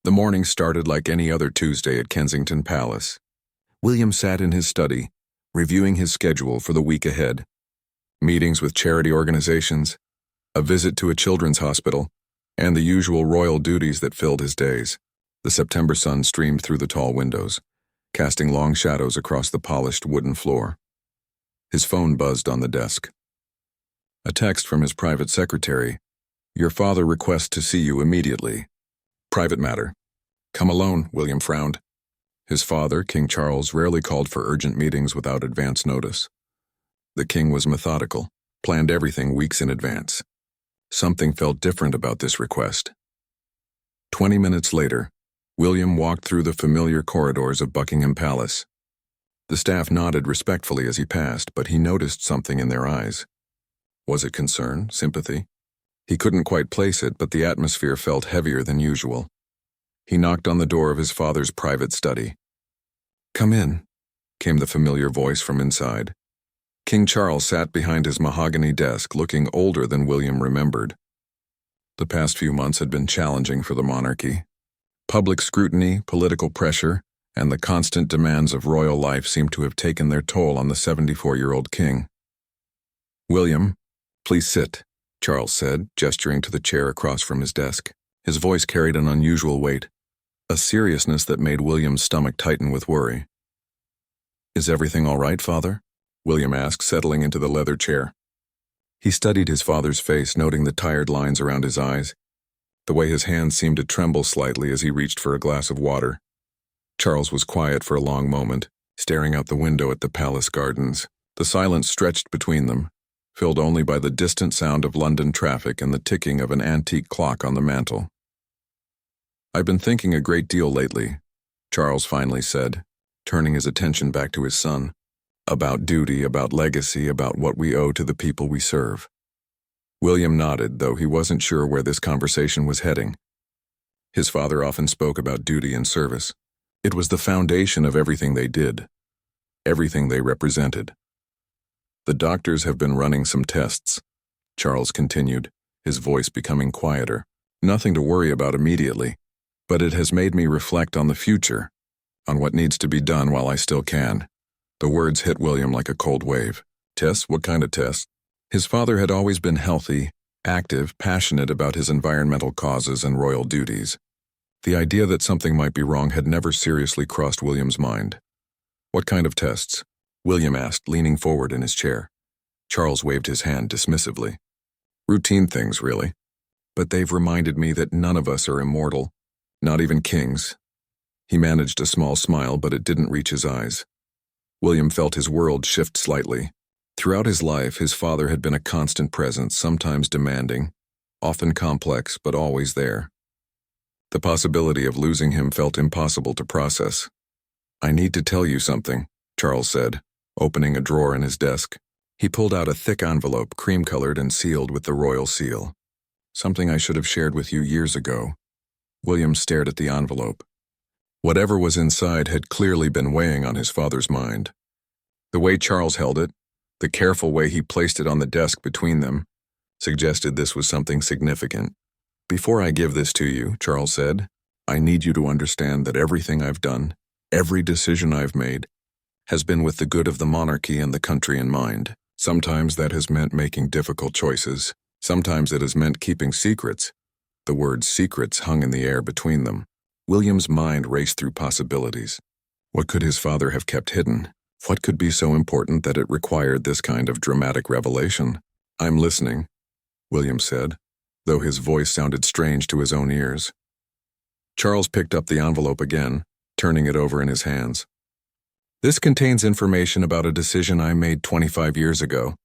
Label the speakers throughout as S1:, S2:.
S1: The morning started like any other Tuesday at Kensington Palace. William sat in his study, reviewing his schedule for the week ahead. Meetings with charity organizations, a visit to a children's hospital, and the usual royal duties that filled his days. The September sun streamed through the tall windows, casting long shadows across the polished wooden floor. His phone buzzed on the desk. A text from his private secretary. "Your father requests to see you immediately. Private matter." "Come alone," William frowned. His father, King Charles, rarely called for urgent meetings without advance notice. The king was methodical, planned everything weeks in advance. Something felt different about this request. 20 minutes later, William walked through the familiar corridors of Buckingham Palace. The staff nodded respectfully as he passed, but he noticed something in their eyes. Was it concern, sympathy? He couldn't quite place it, but the atmosphere felt heavier than usual. He knocked on the door of his father's private study. "Come in," came the familiar voice from inside. King Charles sat behind his mahogany desk, looking older than William remembered. The past few months had been challenging for the monarchy. Public scrutiny, political pressure, and the constant demands of royal life seemed to have taken their toll on the 74-year-old king. "William, please sit," Charles said, gesturing to the chair across from his desk. His voice carried an unusual weight, a seriousness that made William's stomach tighten with worry. "Is everything all right, Father?" William asked, settling into the leather chair. He studied his father's face, noting the tired lines around his eyes, the way his hands seemed to tremble slightly as he reached for a glass of water. Charles was quiet for a long moment, staring out the window at the palace gardens. The silence stretched between them, filled only by the distant sound of London traffic and the ticking of an antique clock on the mantel. "I've been thinking a great deal lately," Charles finally said, turning his attention back to his son. "About duty, about legacy, about what we owe to the people we serve." William nodded, though he wasn't sure where this conversation was heading. His father often spoke about duty and service. It was the foundation of everything they did, everything they represented. "The doctors have been running some tests," Charles continued, his voice becoming quieter. "Nothing to worry about immediately, but it has made me reflect on the future, on what needs to be done while I still can." The words hit William like a cold wave. "Tests? What kind of tests?" His father had always been healthy, active, passionate about his environmental causes and royal duties. The idea that something might be wrong had never seriously crossed William's mind. "What kind of tests?" William asked, leaning forward in his chair. Charles waved his hand dismissively. "Routine things, really. But they've reminded me that none of us are immortal, not even kings." He managed a small smile, but it didn't reach his eyes. William felt his world shift slightly. Throughout his life, his father had been a constant presence, sometimes demanding, often complex, but always there. The possibility of losing him felt impossible to process. "I need to tell you something," Charles said, opening a drawer in his desk. He pulled out a thick envelope, cream-colored and sealed with the royal seal. "Something I should have shared with you years ago." William stared at the envelope. Whatever was inside had clearly been weighing on his father's mind. The way Charles held it, the careful way he placed it on the desk between them, suggested this was something significant. "Before I give this to you," Charles said, "I need you to understand that everything I've done, every decision I've made, has been with the good of the monarchy and the country in mind. Sometimes that has meant making difficult choices. Sometimes it has meant keeping secrets." The word secrets hung in the air between them. William's mind raced through possibilities. What could his father have kept hidden? What could be so important that it required this kind of dramatic revelation? "I'm listening," William said, though his voice sounded strange to his own ears. Charles picked up the envelope again, turning it over in his hands. "This contains information about a decision I made 25 years ago,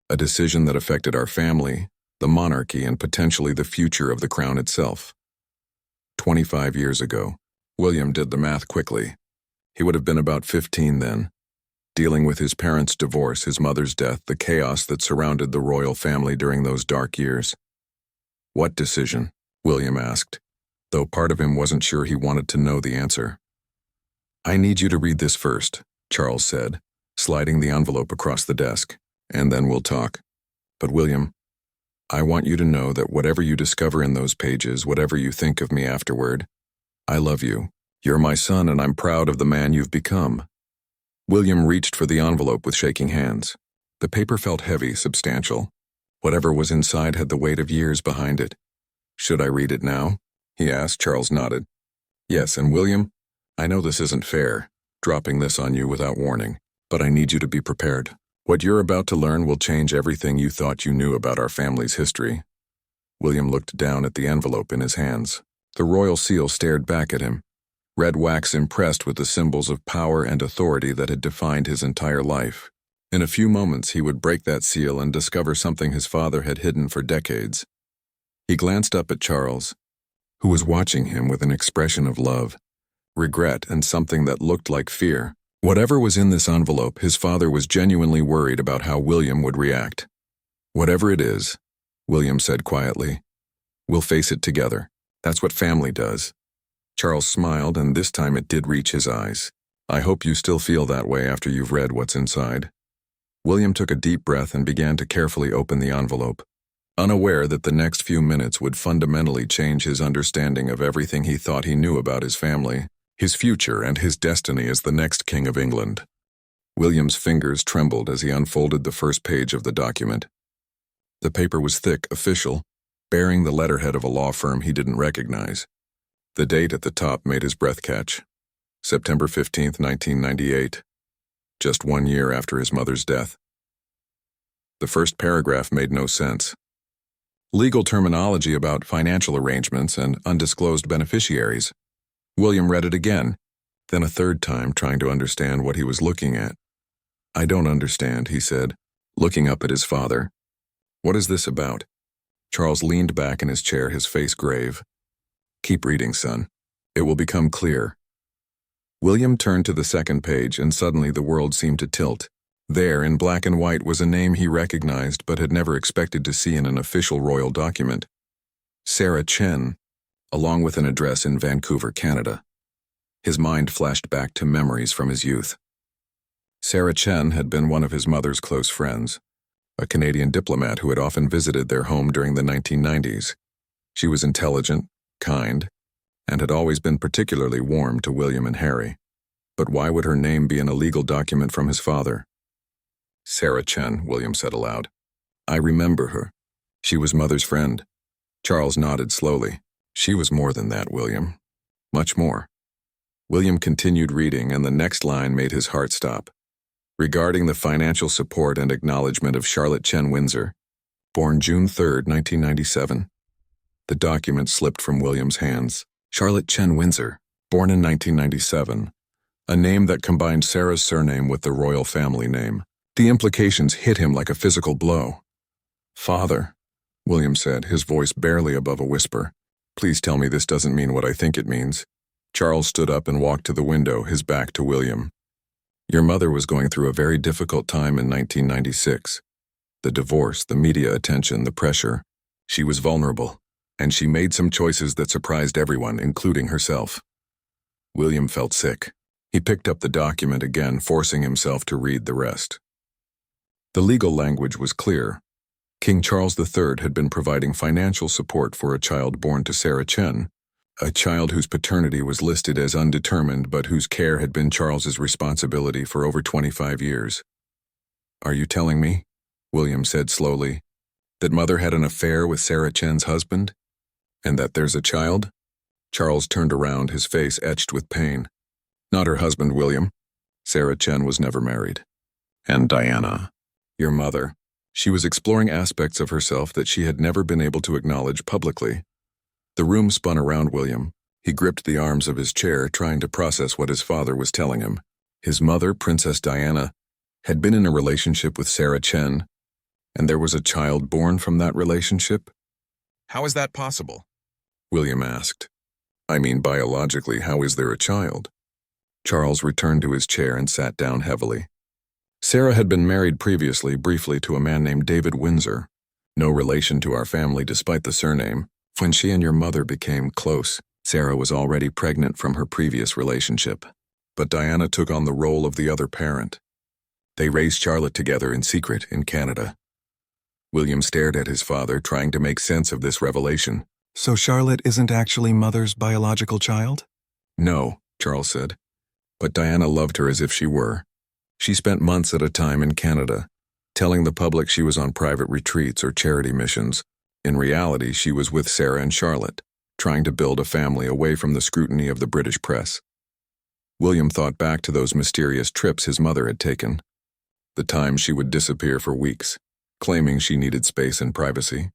S1: a decision that affected our family, the monarchy, and potentially the future of the crown itself." 25 years ago. William did the math quickly. He would have been about 15 then, dealing with his parents' divorce, his mother's death, the chaos that surrounded the royal family during those dark years. "What decision?" William asked, though part of him wasn't sure he wanted to know the answer. "I need you to read this first," Charles said, sliding the envelope across the desk, "and then we'll talk. But William, I want you to know that whatever you discover in those pages, whatever you think of me afterward, I love you. You're my son and I'm proud of the man you've become. William reached for the envelope with shaking hands. The paper felt heavy, substantial. Whatever was inside had the weight of years behind it. Should I read it now? He asked. Charles nodded. Yes, and William, I know this isn't fair, dropping this on you without warning, but I need you to be prepared. What you're about to learn will change everything you thought you knew about our family's history. William looked down at the envelope in his hands. The royal seal stared back at him, red wax impressed with the symbols of power and authority that had defined his entire life. In a few moments he would break that seal and discover something his father had hidden for decades. He glanced up at Charles, who was watching him with an expression of love, regret, and something that looked like fear. Whatever was in this envelope, his father was genuinely worried about how William would react. Whatever it is, William said quietly, we'll face it together. That's what family does. Charles smiled, and this time it did reach his eyes. I hope you still feel that way after you've read what's inside. William took a deep breath and began to carefully open the envelope, unaware that the next few minutes would fundamentally change his understanding of everything he thought he knew about his family, his future, and his destiny as the next King of England. William's fingers trembled as he unfolded the first page of the document. The paper was thick, official, bearing the letterhead of a law firm he didn't recognize. The date at the top made his breath catch. September 15th, 1998. Just 1 year after his mother's death. The first paragraph made no sense. Legal terminology about financial arrangements and undisclosed beneficiaries. William read it again, then a third time, trying to understand what he was looking at. I don't understand, he said, looking up at his father. What is this about? Charles leaned back in his chair, his face grave. Keep reading, son. It will become clear. William turned to the second page, and suddenly the world seemed to tilt. There, in black and white, was a name he recognized but had never expected to see in an official royal document. Sarah Chen, along with an address in Vancouver, Canada. His mind flashed back to memories from his youth. Sarah Chen had been one of his mother's close friends, a Canadian diplomat who had often visited their home during the 1990s. She was intelligent, kind, and had always been particularly warm to William and Harry. But why would her name be in a legal document from his father? Sarah Chen, William said aloud. I remember her. She was Mother's friend. Charles nodded slowly. She was more than that, William. Much more. William continued reading, and the next line made his heart stop. Regarding the financial support and acknowledgement of Charlotte Chen Windsor, born June 3, 1997. The document slipped from William's hands. Charlotte Chen Windsor, born in 1997. A name that combined Sarah's surname with the royal family name. The implications hit him like a physical blow. Father, William said, his voice barely above a whisper. Please tell me this doesn't mean what I think it means. Charles stood up and walked to the window, his back to William. Your mother was going through a very difficult time in 1996. The divorce, the media attention, the pressure. She was vulnerable, and she made some choices that surprised everyone, including herself. William felt sick. He picked up the document again, forcing himself to read the rest. The legal language was clear. King Charles III had been providing financial support for a child born to Sarah Chen, a child whose paternity was listed as undetermined but whose care had been Charles's responsibility for over 25 years. Are you telling me, William said slowly, that Mother had an affair with Sarah Chen's husband? And that there's a child? Charles turned around, his face etched with pain. Not her husband, William. Sarah Chen was never married. And Diana, your mother. She was exploring aspects of herself that she had never been able to acknowledge publicly. The room spun around William. He gripped the arms of his chair, trying to process what his father was telling him. His mother, Princess Diana, had been in a relationship with Sarah Chen, and there was a child born from that relationship? How is that possible? William asked. I mean, biologically, how is there a child? Charles returned to his chair and sat down heavily. Sarah had been married previously, briefly, to a man named David Windsor, no relation to our family despite the surname. When she and your mother became close, Sarah was already pregnant from her previous relationship, but Diana took on the role of the other parent. They raised Charlotte together in secret in Canada. William stared at his father, trying to make sense of this revelation. So Charlotte isn't actually Mother's biological child? No, Charles said. But Diana loved her as if she were. She spent months at a time in Canada, telling the public she was on private retreats or charity missions. In reality, she was with Sarah and Charlotte, trying to build a family away from the scrutiny of the British press. William thought back to those mysterious trips his mother had taken, the times she would disappear for weeks, claiming she needed space and privacy.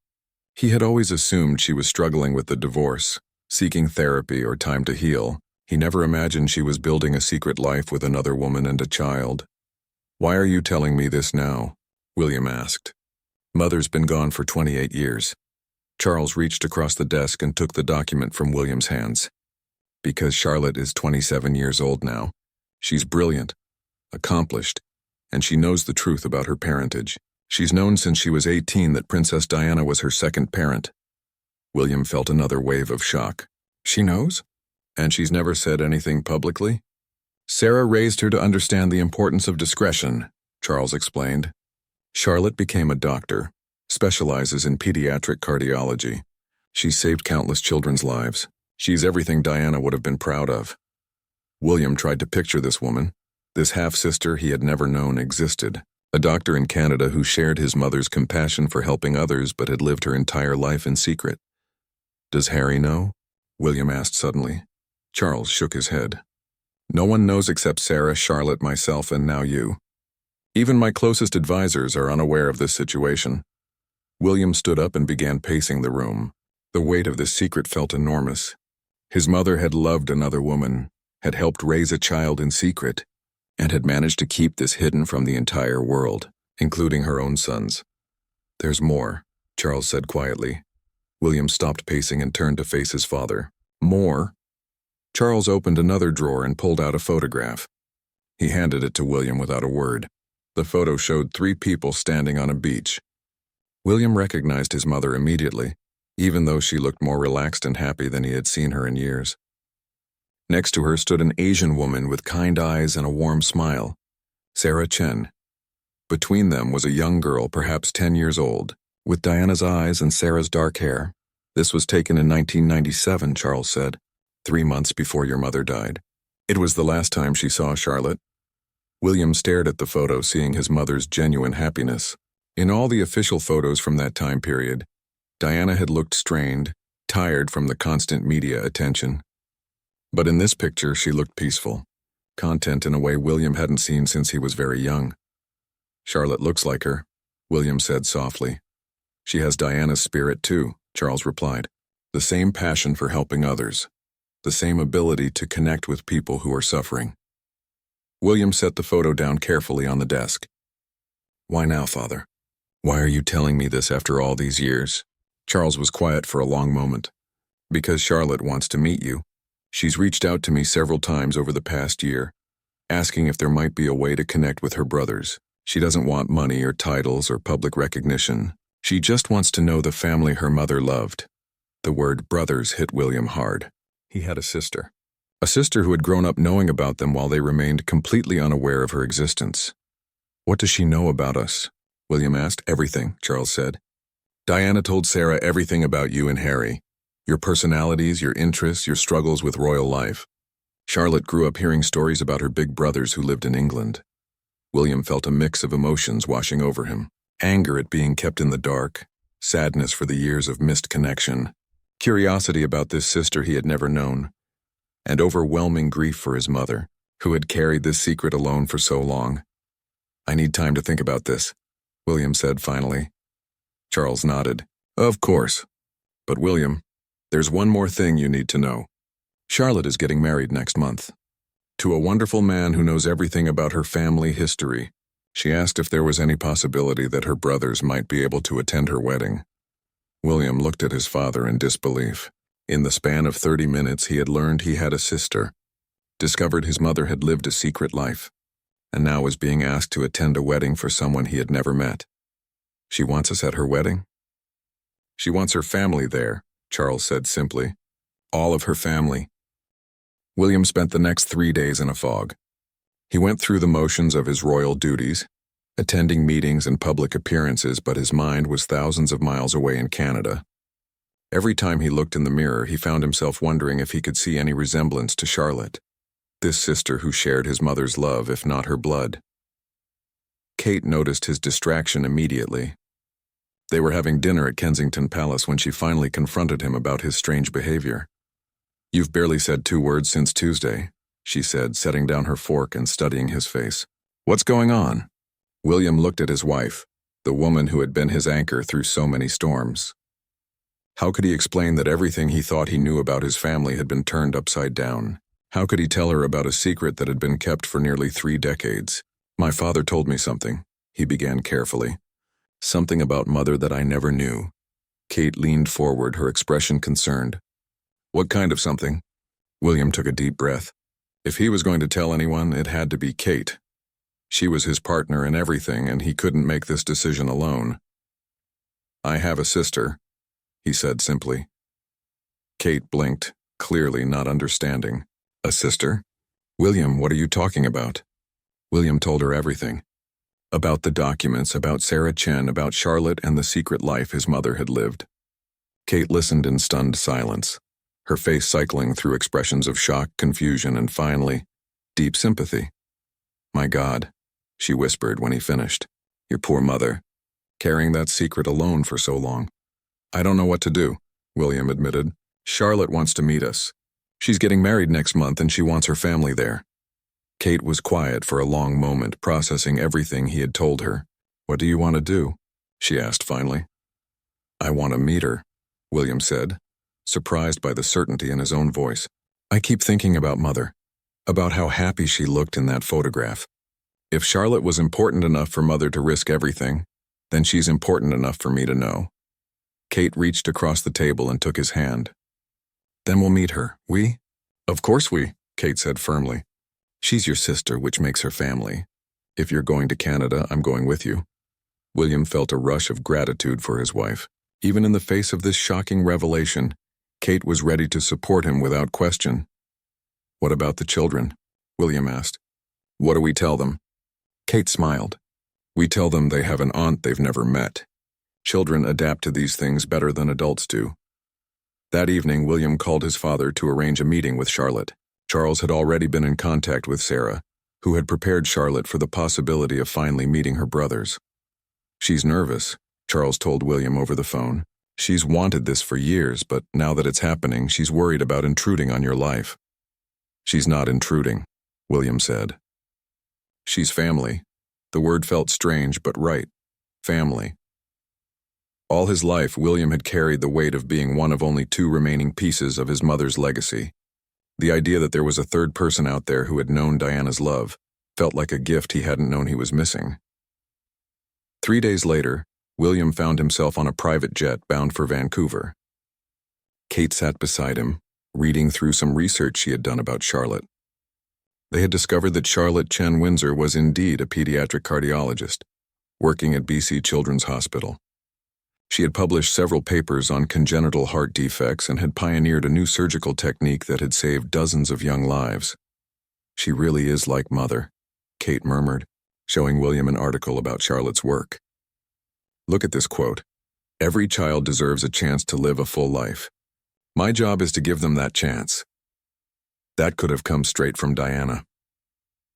S1: He had always assumed she was struggling with the divorce, seeking therapy or time to heal. He never imagined she was building a secret life with another woman and a child. "Why are you telling me this now?" William asked. "Mother's been gone for 28 years. Charles reached across the desk and took the document from William's hands. "Because Charlotte is 27 years old now. She's brilliant, accomplished, and she knows the truth about her parentage. She's known since she was 18 that Princess Diana was her second parent." William felt another wave of shock. "She knows? And she's never said anything publicly?" "Sarah raised her to understand the importance of discretion," Charles explained. "Charlotte became a doctor, specializes in pediatric cardiology. She saved countless children's lives. She's everything Diana would have been proud of." William tried to picture this woman, this half-sister he had never known existed, a doctor in Canada who shared his mother's compassion for helping others but had lived her entire life in secret. "Does Harry know?" William asked suddenly. Charles shook his head. "No one knows except Sarah, Charlotte, myself, and now you. Even my closest advisors are unaware of this situation." William stood up and began pacing the room. The weight of this secret felt enormous. His mother had loved another woman, had helped raise a child in secret, and had managed to keep this hidden from the entire world, including her own sons. "There's more," Charles said quietly. William stopped pacing and turned to face his father. "More?" Charles opened another drawer and pulled out a photograph. He handed it to William without a word. The photo showed 3 people standing on a beach. William recognized his mother immediately, even though she looked more relaxed and happy than he had seen her in years. Next to her stood an Asian woman with kind eyes and a warm smile, Sarah Chen. Between them was a young girl, perhaps 10 years old, with Diana's eyes and Sarah's dark hair. "This was taken in 1997, Charles said, 3 months before your mother died. It was the last time she saw Charlotte." William stared at the photo, seeing his mother's genuine happiness. In all the official photos from that time period, Diana had looked strained, tired from the constant media attention. But in this picture, she looked peaceful, content in a way William hadn't seen since he was very young. "Charlotte looks like her," William said softly. "She has Diana's spirit too," Charles replied. "The same passion for helping others, the same ability to connect with people who are suffering." William set the photo down carefully on the desk. "Why now, Father? Why are you telling me this after all these years?" Charles was quiet for a long moment. "Because Charlotte wants to meet you. She's reached out to me several times over the past year, asking if there might be a way to connect with her brothers. She doesn't want money or titles or public recognition. She just wants to know the family her mother loved." The word brothers hit William hard. He had a sister who had grown up knowing about them while they remained completely unaware of her existence. "What does she know about us?" William asked. "Everything," Charles said. "Diana told Sarah everything about you and Harry. Your personalities, your interests, your struggles with royal life. Charlotte grew up hearing stories about her big brothers who lived in England." William felt a mix of emotions washing over him. Anger at being kept in the dark, sadness for the years of missed connection, curiosity about this sister he had never known, and overwhelming grief for his mother, who had carried this secret alone for so long. "I need time to think about this," William said finally. Charles nodded. "Of course. But William, there's one more thing you need to know. Charlotte is getting married next month. To a wonderful man who knows everything about her family history. She asked if there was any possibility that her brothers might be able to attend her wedding." William looked at his father in disbelief. In the span of 30 minutes, he had learned he had a sister, discovered his mother had lived a secret life, and now was being asked to attend a wedding for someone he had never met. "She wants us at her wedding?" "She wants her family there," Charles said simply. "All of her family." William spent the next 3 days in a fog. He went through the motions of his royal duties, attending meetings and public appearances, but his mind was thousands of miles away in Canada. Every time he looked in the mirror, he found himself wondering if he could see any resemblance to Charlotte, this sister who shared his mother's love, if not her blood. Kate noticed his distraction immediately. They were having dinner at Kensington Palace when she finally confronted him about his strange behavior. "You've barely said 2 words since Tuesday," she said, setting down her fork and studying his face. "What's going on?" William looked at his wife, the woman who had been his anchor through so many storms. How could he explain that everything he thought he knew about his family had been turned upside down? How could he tell her about a secret that had been kept for nearly 3 decades? "My father told me something," he began carefully. "Something about Mother that I never knew." Kate leaned forward, her expression concerned. "What kind of something?" William took a deep breath. If he was going to tell anyone, it had to be Kate. She was his partner in everything, and he couldn't make this decision alone. "I have a sister," he said simply. Kate blinked, clearly not understanding. "A sister? William, what are you talking about?" William told her everything. About the documents, about Sarah Chen, about Charlotte and the secret life his mother had lived. Kate listened in stunned silence, her face cycling through expressions of shock, confusion, and finally, deep sympathy. "My God," she whispered when he finished. "Your poor mother, carrying that secret alone for so long." "I don't know what to do," William admitted. "Charlotte wants to meet us. She's getting married next month and she wants her family there." Kate was quiet for a long moment, processing everything he had told her. "What do you want to do?" she asked finally. "I want to meet her," William said, surprised by the certainty in his own voice. "I keep thinking about Mother, about how happy she looked in that photograph. If Charlotte was important enough for Mother to risk everything, then she's important enough for me to know." Kate reached across the table and took his hand. "Then we'll meet her, we?" "Of course we," Kate said firmly. "She's your sister, which makes her family. If you're going to Canada, I'm going with you." William felt a rush of gratitude for his wife. Even in the face of this shocking revelation, Kate was ready to support him without question. "What about the children?" William asked. "What do we tell them?" Kate smiled. "We tell them they have an aunt they've never met. Children adapt to these things better than adults do." That evening, William called his father to arrange a meeting with Charlotte. Charles had already been in contact with Sarah, who had prepared Charlotte for the possibility of finally meeting her brothers. "She's nervous," Charles told William over the phone. "She's wanted this for years, but now that it's happening, she's worried about intruding on your life." "She's not intruding," William said. "She's family." The word felt strange, but right. Family. All his life, William had carried the weight of being one of only 2 remaining pieces of his mother's legacy. The idea that there was a third person out there who had known Diana's love felt like a gift he hadn't known he was missing. 3 days later, William found himself on a private jet bound for Vancouver. Kate sat beside him, reading through some research she had done about Charlotte. They had discovered that Charlotte Chen Windsor was indeed a pediatric cardiologist, working at BC Children's Hospital. She had published several papers on congenital heart defects and had pioneered a new surgical technique that had saved dozens of young lives. "She really is like Mother," Kate murmured, showing William an article about Charlotte's work. "Look at this quote. 'Every child deserves a chance to live a full life. My job is to give them that chance.' That could have come straight from Diana."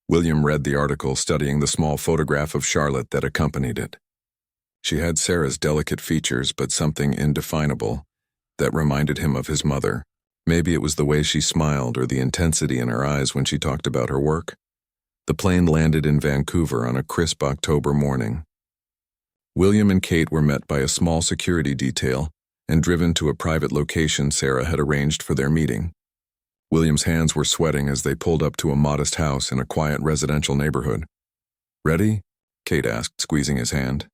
S1: William read the article, studying the small photograph of Charlotte that accompanied it. She had Sarah's delicate features, but something indefinable that reminded him of his mother. Maybe it was the way she smiled or the intensity in her eyes when she talked about her work. The plane landed in Vancouver on a crisp October morning. William and Kate were met by a small security detail and driven to a private location Sarah had arranged for their meeting. William's hands were sweating as they pulled up to a modest house in a quiet residential neighborhood. "Ready?" Kate asked, squeezing his hand.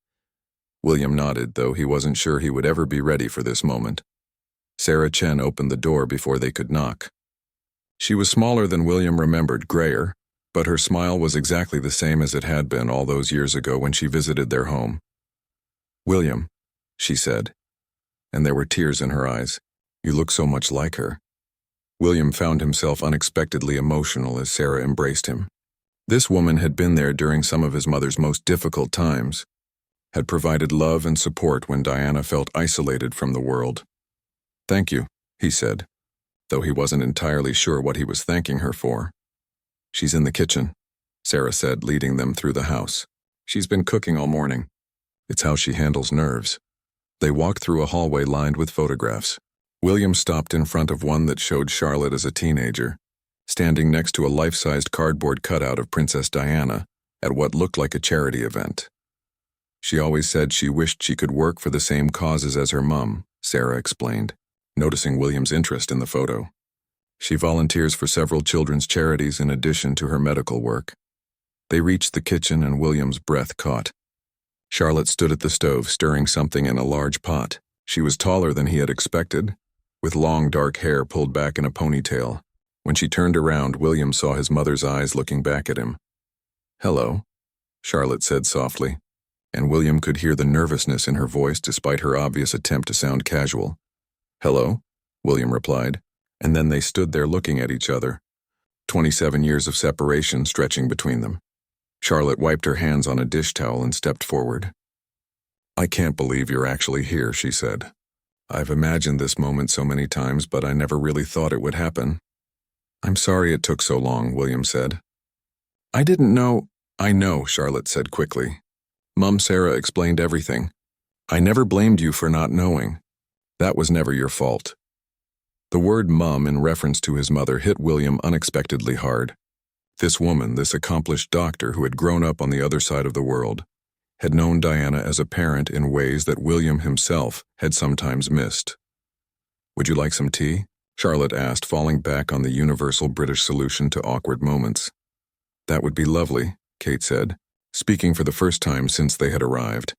S1: William nodded, though he wasn't sure he would ever be ready for this moment. Sarah Chen opened the door before they could knock. She was smaller than William remembered, grayer, but her smile was exactly the same as it had been all those years ago when she visited their home. "William," she said, and there were tears in her eyes. "You look so much like her." William found himself unexpectedly emotional as Sarah embraced him. This woman had been there during some of his mother's most difficult times, had provided love and support when Diana felt isolated from the world. "Thank you," he said, though he wasn't entirely sure what he was thanking her for. "She's in the kitchen," Sarah said, leading them through the house. "She's been cooking all morning. It's how she handles nerves." They walked through a hallway lined with photographs. William stopped in front of one that showed Charlotte as a teenager, standing next to a life-sized cardboard cutout of Princess Diana at what looked like a charity event. "She always said she wished she could work for the same causes as her mum," Sarah explained, noticing William's interest in the photo. "She volunteers for several children's charities in addition to her medical work." They reached the kitchen and William's breath caught. Charlotte stood at the stove stirring something in a large pot. She was taller than he had expected, with long dark hair pulled back in a ponytail. When she turned around, William saw his mother's eyes looking back at him. "Hello," Charlotte said softly, and William could hear the nervousness in her voice despite her obvious attempt to sound casual. "Hello," William replied, and then they stood there looking at each other, 27 years of separation stretching between them. Charlotte wiped her hands on a dish towel and stepped forward. "I can't believe you're actually here," she said. "I've imagined this moment so many times, but I never really thought it would happen." "I'm sorry it took so long," William said. "I didn't know—" "I know," Charlotte said quickly. "Mum Sarah explained everything. I never blamed you for not knowing. That was never your fault." The word mum in reference to his mother hit William unexpectedly hard. This woman, this accomplished doctor who had grown up on the other side of the world, had known Diana as a parent in ways that William himself had sometimes missed. "Would you like some tea?" Charlotte asked, falling back on the universal British solution to awkward moments. "That would be lovely," Kate said, speaking for the first time since they had arrived.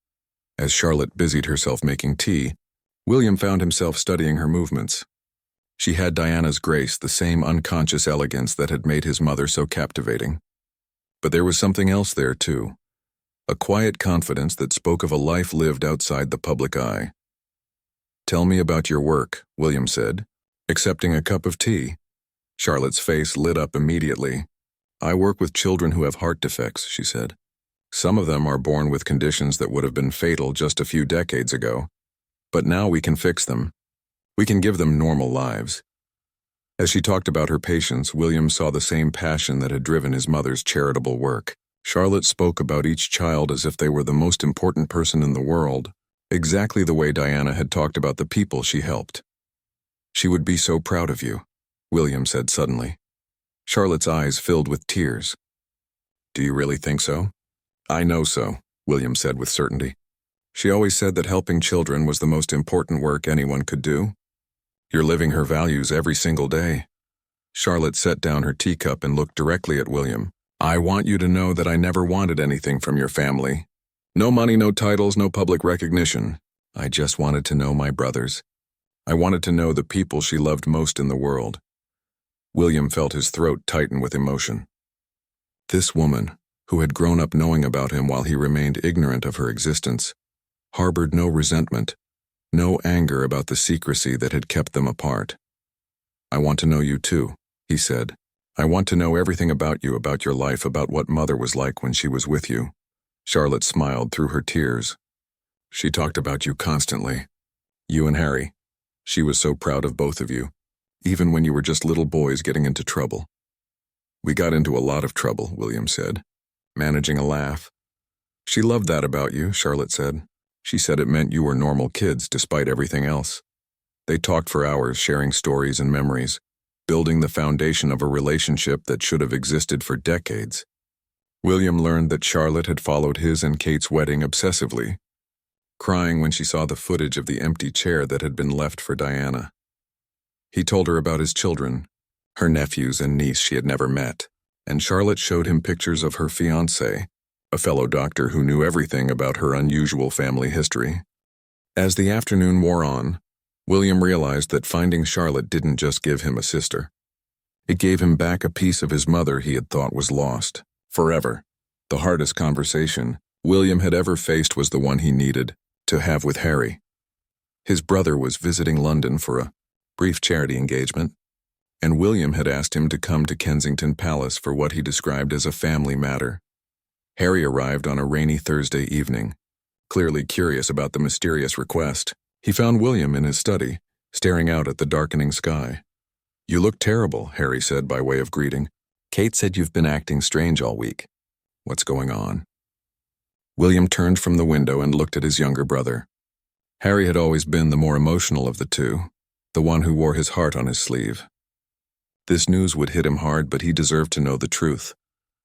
S1: As Charlotte busied herself making tea, William found himself studying her movements. She had Diana's grace, the same unconscious elegance that had made his mother so captivating. But there was something else there, too. A quiet confidence that spoke of a life lived outside the public eye. "Tell me about your work," William said, accepting a cup of tea. Charlotte's face lit up immediately. "I work with children who have heart defects," she said. "Some of them are born with conditions that would have been fatal just a few decades ago. But now we can fix them. We can give them normal lives." As she talked about her patients, William saw the same passion that had driven his mother's charitable work. Charlotte spoke about each child as if they were the most important person in the world, exactly the way Diana had talked about the people she helped. "She would be so proud of you," William said suddenly. Charlotte's eyes filled with tears. "Do you really think so?" "I know so," William said with certainty. "She always said that helping children was the most important work anyone could do. You're living her values every single day." Charlotte set down her teacup and looked directly at William. "I want you to know that I never wanted anything from your family. No money, no titles, no public recognition. I just wanted to know my brothers. I wanted to know the people she loved most in the world." William felt his throat tighten with emotion. This woman, who had grown up knowing about him while he remained ignorant of her existence, harbored no resentment, no anger about the secrecy that had kept them apart. "I want to know you too," he said. "I want to know everything about you, about your life, about what Mother was like when she was with you." Charlotte smiled through her tears. "She talked about you constantly. You and Harry. She was so proud of both of you, even when you were just little boys getting into trouble." "We got into a lot of trouble," William said, managing a laugh. "She loved that about you," Charlotte said. "She said it meant you were normal kids despite everything else." They talked for hours, sharing stories and memories, building the foundation of a relationship that should have existed for decades. William learned that Charlotte had followed his and Kate's wedding obsessively, crying when she saw the footage of the empty chair that had been left for Diana. He told her about his children, her nephews and niece she had never met, and Charlotte showed him pictures of her fiancé, a fellow doctor who knew everything about her unusual family history. As the afternoon wore on, William realized that finding Charlotte didn't just give him a sister. It gave him back a piece of his mother he had thought was lost, forever. The hardest conversation William had ever faced was the one he needed to have with Harry. His brother was visiting London for a brief charity engagement, and William had asked him to come to Kensington Palace for what he described as a family matter. Harry arrived on a rainy Thursday evening, clearly curious about the mysterious request. He found William in his study, staring out at the darkening sky. "You look terrible," Harry said by way of greeting. "Kate said you've been acting strange all week. What's going on?" William turned from the window and looked at his younger brother. Harry had always been the more emotional of the two, the one who wore his heart on his sleeve. This news would hit him hard, but he deserved to know the truth.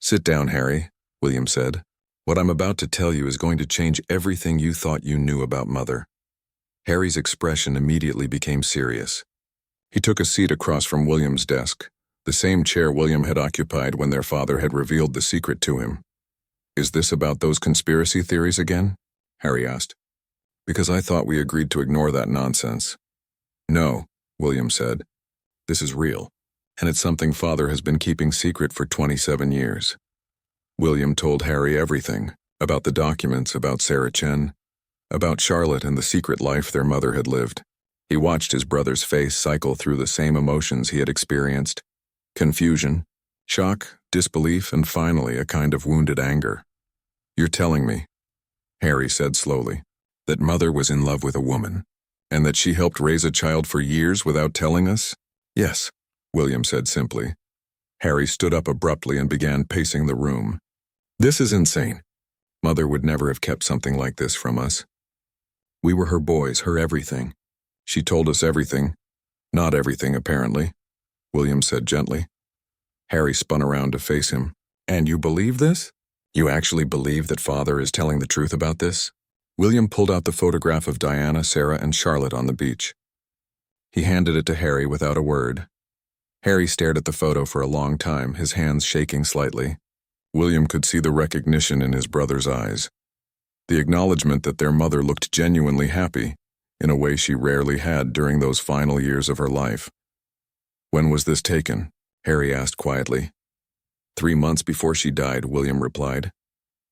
S1: "Sit down, Harry," William said. "What I'm about to tell you is going to change everything you thought you knew about Mother." Harry's expression immediately became serious. He took a seat across from William's desk, the same chair William had occupied when their father had revealed the secret to him. "Is this about those conspiracy theories again?" Harry asked. "Because I thought we agreed to ignore that nonsense." "No," William said. "This is real, and it's something Father has been keeping secret for 27 years. William told Harry everything, about the documents, about Sarah Chen, about Charlotte and the secret life their mother had lived. He watched his brother's face cycle through the same emotions he had experienced: confusion, shock, disbelief, and finally a kind of wounded anger. "You're telling me," Harry said slowly, "that Mother was in love with a woman, and that she helped raise a child for years without telling us?" "Yes," William said simply. Harry stood up abruptly and began pacing the room. "This is insane. Mother would never have kept something like this from us. We were her boys, her everything. She told us everything. Not everything, apparently," William said gently. Harry spun around to face him. "And you believe this? You actually believe that Father is telling the truth about this?" William pulled out the photograph of Diana, Sarah, and Charlotte on the beach. He handed it to Harry without a word. Harry stared at the photo for a long time, his hands shaking slightly. William could see the recognition in his brother's eyes. The acknowledgement that their mother looked genuinely happy, in a way she rarely had during those final years of her life. "When was this taken?" Harry asked quietly. 3 months before she died," William replied.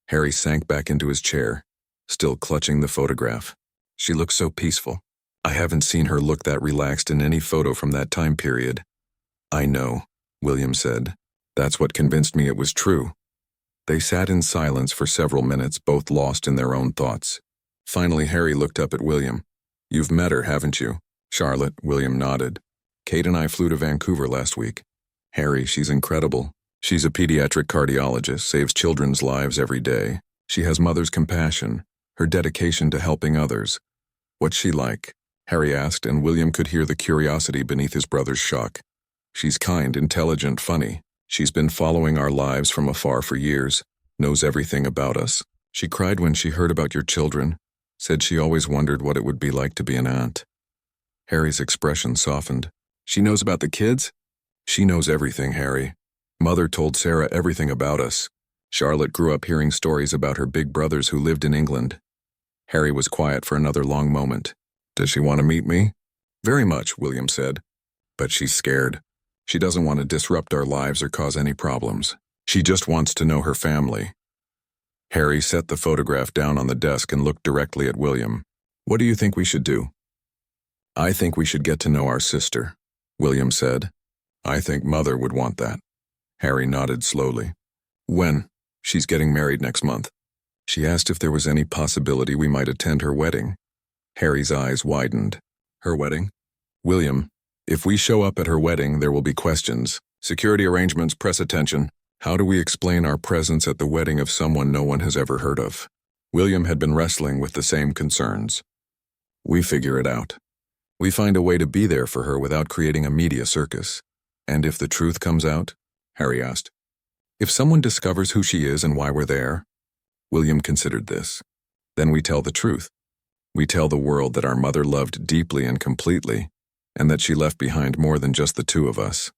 S1: Harry sank back into his chair, still clutching the photograph. "She looked so peaceful. I haven't seen her look that relaxed in any photo from that time period." "I know," William said. "That's what convinced me it was true." They sat in silence for several minutes, both lost in their own thoughts. Finally, Harry looked up at William. "You've met her, haven't you?" "Charlotte," William nodded. "Kate and I flew to Vancouver last week." "Harry, she's incredible. She's a pediatric cardiologist, saves children's lives every day. She has Mother's compassion, her dedication to helping others." "What's she like?" Harry asked, and William could hear the curiosity beneath his brother's shock. "She's kind, intelligent, funny. She's been following our lives from afar for years, knows everything about us. She cried when she heard about your children, said she always wondered what it would be like to be an aunt." Harry's expression softened. "She knows about the kids?" "She knows everything, Harry. Mother told Sarah everything about us. Charlotte grew up hearing stories about her big brothers who lived in England." Harry was quiet for another long moment. "Does she want to meet me?" "Very much," William said. "But she's scared. She doesn't want to disrupt our lives or cause any problems. She just wants to know her family." Harry set the photograph down on the desk and looked directly at William. "What do you think we should do?" "I think we should get to know our sister," William said. "I think Mother would want that." Harry nodded slowly. "When?" "She's getting married next month. She asked if there was any possibility we might attend her wedding." Harry's eyes widened. "Her wedding?" "William, if we show up at her wedding, there will be questions. Security arrangements, press attention. How do we explain our presence at the wedding of someone no one has ever heard of?" William had been wrestling with the same concerns. "We figure it out. We find a way to be there for her without creating a media circus." "And if the truth comes out?" Harry asked. "If someone discovers who she is and why we're there?" William considered this. "Then we tell the truth. We tell the world that our mother loved deeply and completely, and that she left behind more than just the two of us."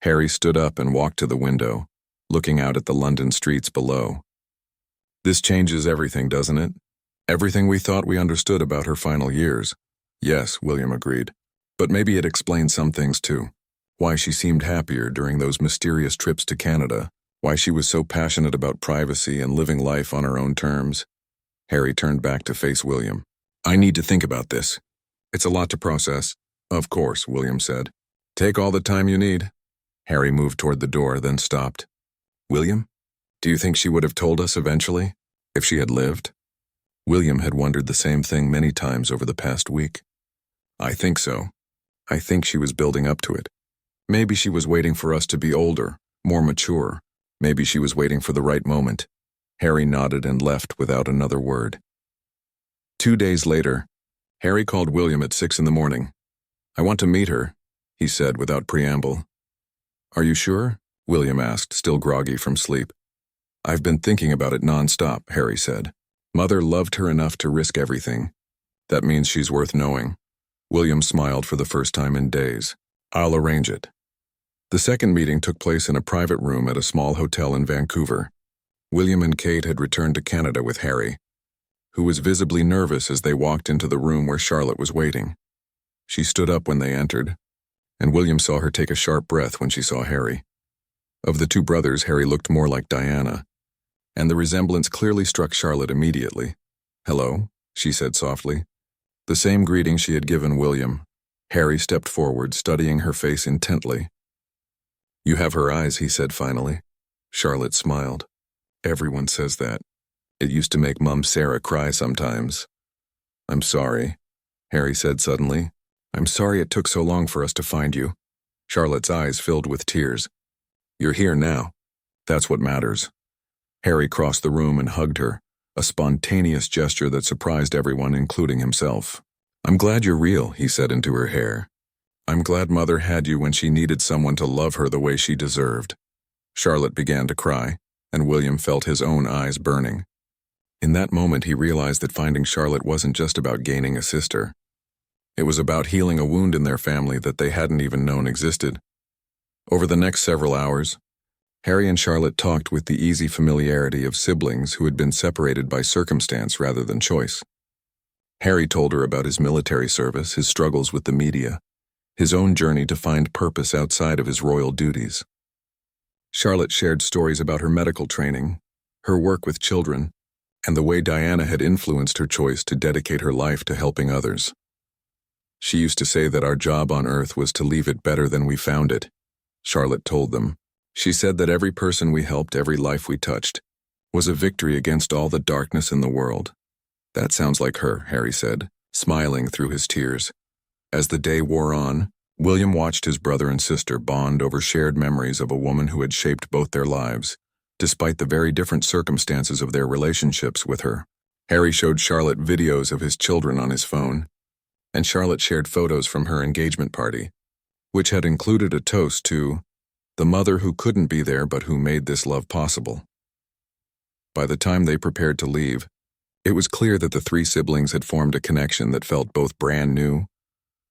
S1: Harry stood up and walked to the window, looking out at the London streets below. "This changes everything, doesn't it? Everything we thought we understood about her final years." "Yes," William agreed. "But maybe it explains some things too. Why she seemed happier during those mysterious trips to Canada, why she was so passionate about privacy and living life on her own terms." Harry turned back to face William. "I need to think about this. It's a lot to process." "Of course," William said. "Take all the time you need." Harry moved toward the door, then stopped. "William, do you think she would have told us eventually, if she had lived?" William had wondered the same thing many times over the past week. I think so. I think she was building up to it. Maybe she was waiting for us to be older, more mature. Maybe she was waiting for the right moment. Harry nodded and left without another word. 2 days later, Harry called William at 6 in the morning. I want to meet her, he said without preamble. Are you sure? William asked, still groggy from sleep. I've been thinking about it nonstop, Harry said. Mother loved her enough to risk everything. That means she's worth knowing. William smiled for the first time in days. I'll arrange it. The second meeting took place in a private room at a small hotel in Vancouver. William and Kate had returned to Canada with Harry, who was visibly nervous as they walked into the room where Charlotte was waiting. She stood up when they entered, and William saw her take a sharp breath when she saw Harry. Of the two brothers, Harry looked more like Diana, and the resemblance clearly struck Charlotte immediately. Hello, she said softly. The same greeting she had given William. Harry stepped forward, studying her face intently. You have her eyes, he said finally. Charlotte smiled. Everyone says that. It used to make Mum Sarah cry sometimes. I'm sorry, Harry said suddenly. I'm sorry it took so long for us to find you. Charlotte's eyes filled with tears. You're here now. That's what matters. Harry crossed the room and hugged her, a spontaneous gesture that surprised everyone, including himself. I'm glad you're real, he said into her hair. I'm glad Mother had you when she needed someone to love her the way she deserved. Charlotte began to cry, and William felt his own eyes burning. In that moment, he realized that finding Charlotte wasn't just about gaining a sister. It was about healing a wound in their family that they hadn't even known existed. Over the next several hours, Harry and Charlotte talked with the easy familiarity of siblings who had been separated by circumstance rather than choice. Harry told her about his military service, his struggles with the media, his own journey to find purpose outside of his royal duties. Charlotte shared stories about her medical training, her work with children, and the way Diana had influenced her choice to dedicate her life to helping others. She used to say that our job on Earth was to leave it better than we found it, Charlotte told them. She said that every person we helped, every life we touched, was a victory against all the darkness in the world. That sounds like her, Harry said, smiling through his tears. As the day wore on, William watched his brother and sister bond over shared memories of a woman who had shaped both their lives, despite the very different circumstances of their relationships with her. Harry showed Charlotte videos of his children on his phone, and Charlotte shared photos from her engagement party, which had included a toast to the mother who couldn't be there but who made this love possible. By the time they prepared to leave, it was clear that the three siblings had formed a connection that felt both brand new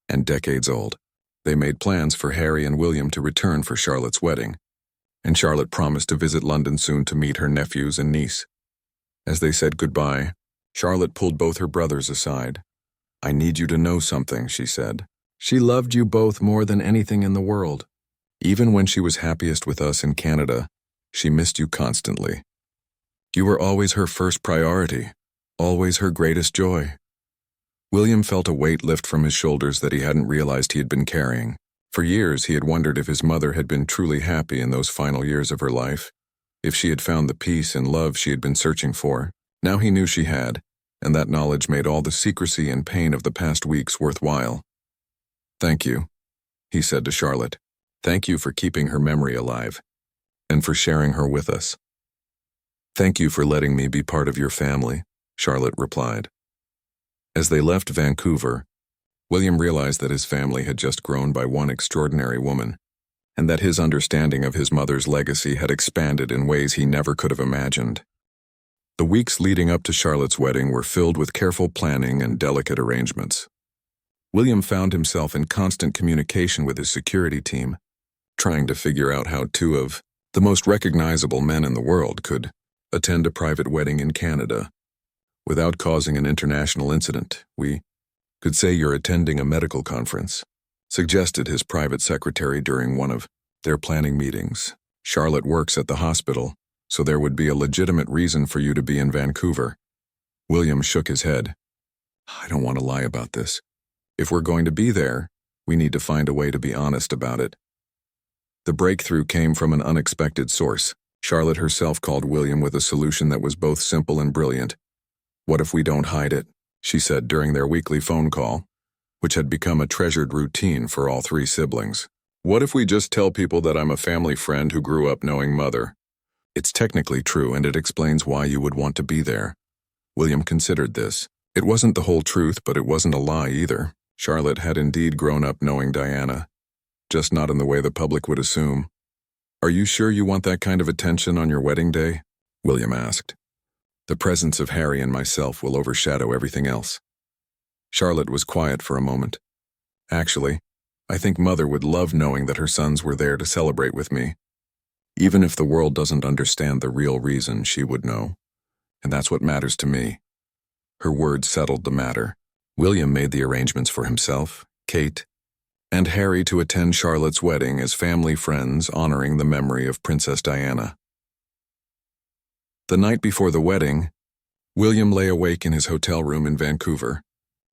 S1: and decades old. They made plans for Harry and William to return for Charlotte's wedding, and Charlotte promised to visit London soon to meet her nephews and niece. As they said goodbye, Charlotte pulled both her brothers aside. I need you to know something, she said. She loved you both more than anything in the world. Even when she was happiest with us in Canada, she missed you constantly. You were always her first priority, always her greatest joy. William felt a weight lift from his shoulders that he hadn't realized he had been carrying. For years, he had wondered if his mother had been truly happy in those final years of her life, if she had found the peace and love she had been searching for. Now he knew she had, and that knowledge made all the secrecy and pain of the past weeks worthwhile. Thank you, he said to Charlotte. Thank you for keeping her memory alive, and for sharing her with us. Thank you for letting me be part of your family, Charlotte replied. As they left Vancouver, William realized that his family had just grown by one extraordinary woman, and that his understanding of his mother's legacy had expanded in ways he never could have imagined. The weeks leading up to Charlotte's wedding were filled with careful planning and delicate arrangements. William found himself in constant communication with his security team, trying to figure out how two of the most recognizable men in the world could attend a private wedding in Canada without causing an international incident. We could say you're attending a medical conference, suggested his private secretary during one of their planning meetings. Charlotte works at the hospital, so there would be a legitimate reason for you to be in Vancouver. William shook his head. I don't want to lie about this. If we're going to be there, we need to find a way to be honest about it. The breakthrough came from an unexpected source. Charlotte herself called William with a solution that was both simple and brilliant. What if we don't hide it? She said during their weekly phone call. which had become a treasured routine for all three siblings. What if we just tell people that I'm a family friend who grew up knowing Mother? It's technically true, and it explains why you would want to be there. William considered this. It wasn't the whole truth, but it wasn't a lie either. Charlotte had indeed grown up knowing Diana, just not in the way the public would assume. Are you sure you want that kind of attention on your wedding day? William asked. The presence of Harry and myself will overshadow everything else. Charlotte was quiet for a moment. Actually, I think Mother would love knowing that her sons were there to celebrate with me. Even if the world doesn't understand the real reason, she would know. And that's what matters to me. Her words settled the matter. William made the arrangements for himself, Kate, and Harry to attend Charlotte's wedding as family friends honoring the memory of Princess Diana. The night before the wedding, William lay awake in his hotel room in Vancouver,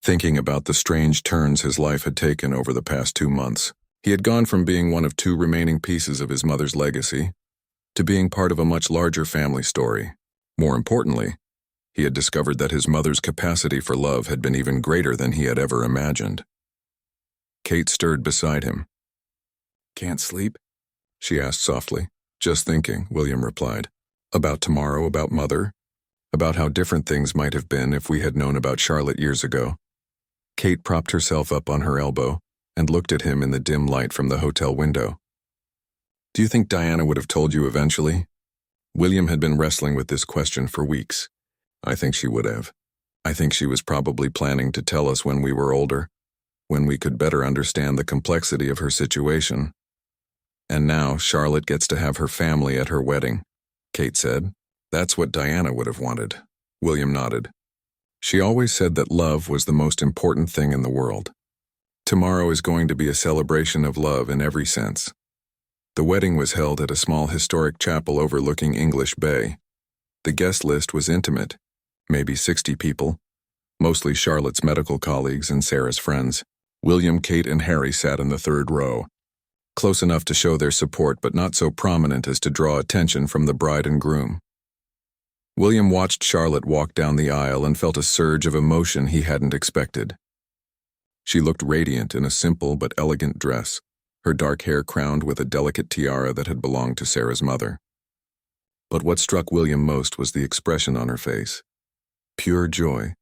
S1: thinking about the strange turns his life had taken over the past 2 months. He had gone from being one of 2 remaining pieces of his mother's legacy to being part of a much larger family story. More importantly, he had discovered that his mother's capacity for love had been even greater than he had ever imagined. Kate stirred beside him. "Can't sleep?" she asked softly. "Just thinking," William replied. "About tomorrow, about Mother, about how different things might have been if we had known about Charlotte years ago." Kate propped herself up on her elbow and looked at him in the dim light from the hotel window. "Do you think Diana would have told you eventually?" William had been wrestling with this question for weeks. "I think she would have. I think she was probably planning to tell us when we were older, when we could better understand the complexity of her situation. And now Charlotte gets to have her family at her wedding," Kate said. "That's what Diana would have wanted." William nodded. "She always said that love was the most important thing in the world. Tomorrow is going to be a celebration of love in every sense." The wedding was held at a small historic chapel overlooking English Bay. The guest list was intimate, maybe 60 people, mostly Charlotte's medical colleagues and Sarah's friends. William, Kate, and Harry sat in the 3rd row, close enough to show their support but not so prominent as to draw attention from the bride and groom. William watched Charlotte walk down the aisle and felt a surge of emotion he hadn't expected. She looked radiant in a simple but elegant dress, her dark hair crowned with a delicate tiara that had belonged to Sarah's mother. But what struck William most was the expression on her face. Pure joy,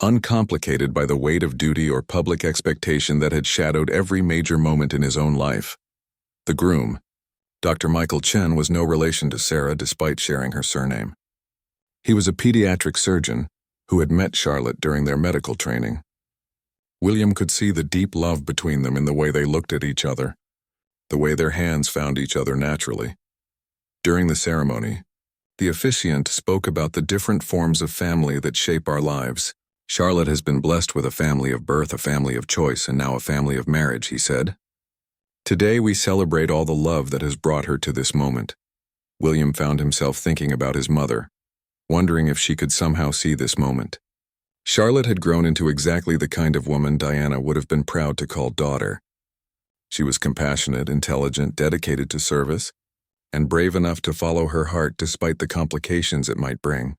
S1: uncomplicated by the weight of duty or public expectation that had shadowed every major moment in his own life. The groom, Dr. Michael Chen, was no relation to Sarah despite sharing her surname. He was a pediatric surgeon who had met Charlotte during their medical training. William could see the deep love between them in the way they looked at each other, the way their hands found each other naturally. During the ceremony, the officiant spoke about the different forms of family that shape our lives. "Charlotte has been blessed with a family of birth, a family of choice, and now a family of marriage," he said. "Today we celebrate all the love that has brought her to this moment." William found himself thinking about his mother, wondering if she could somehow see this moment. Charlotte had grown into exactly the kind of woman Diana would have been proud to call daughter. She was compassionate, intelligent, dedicated to service, and brave enough to follow her heart despite the complications it might bring.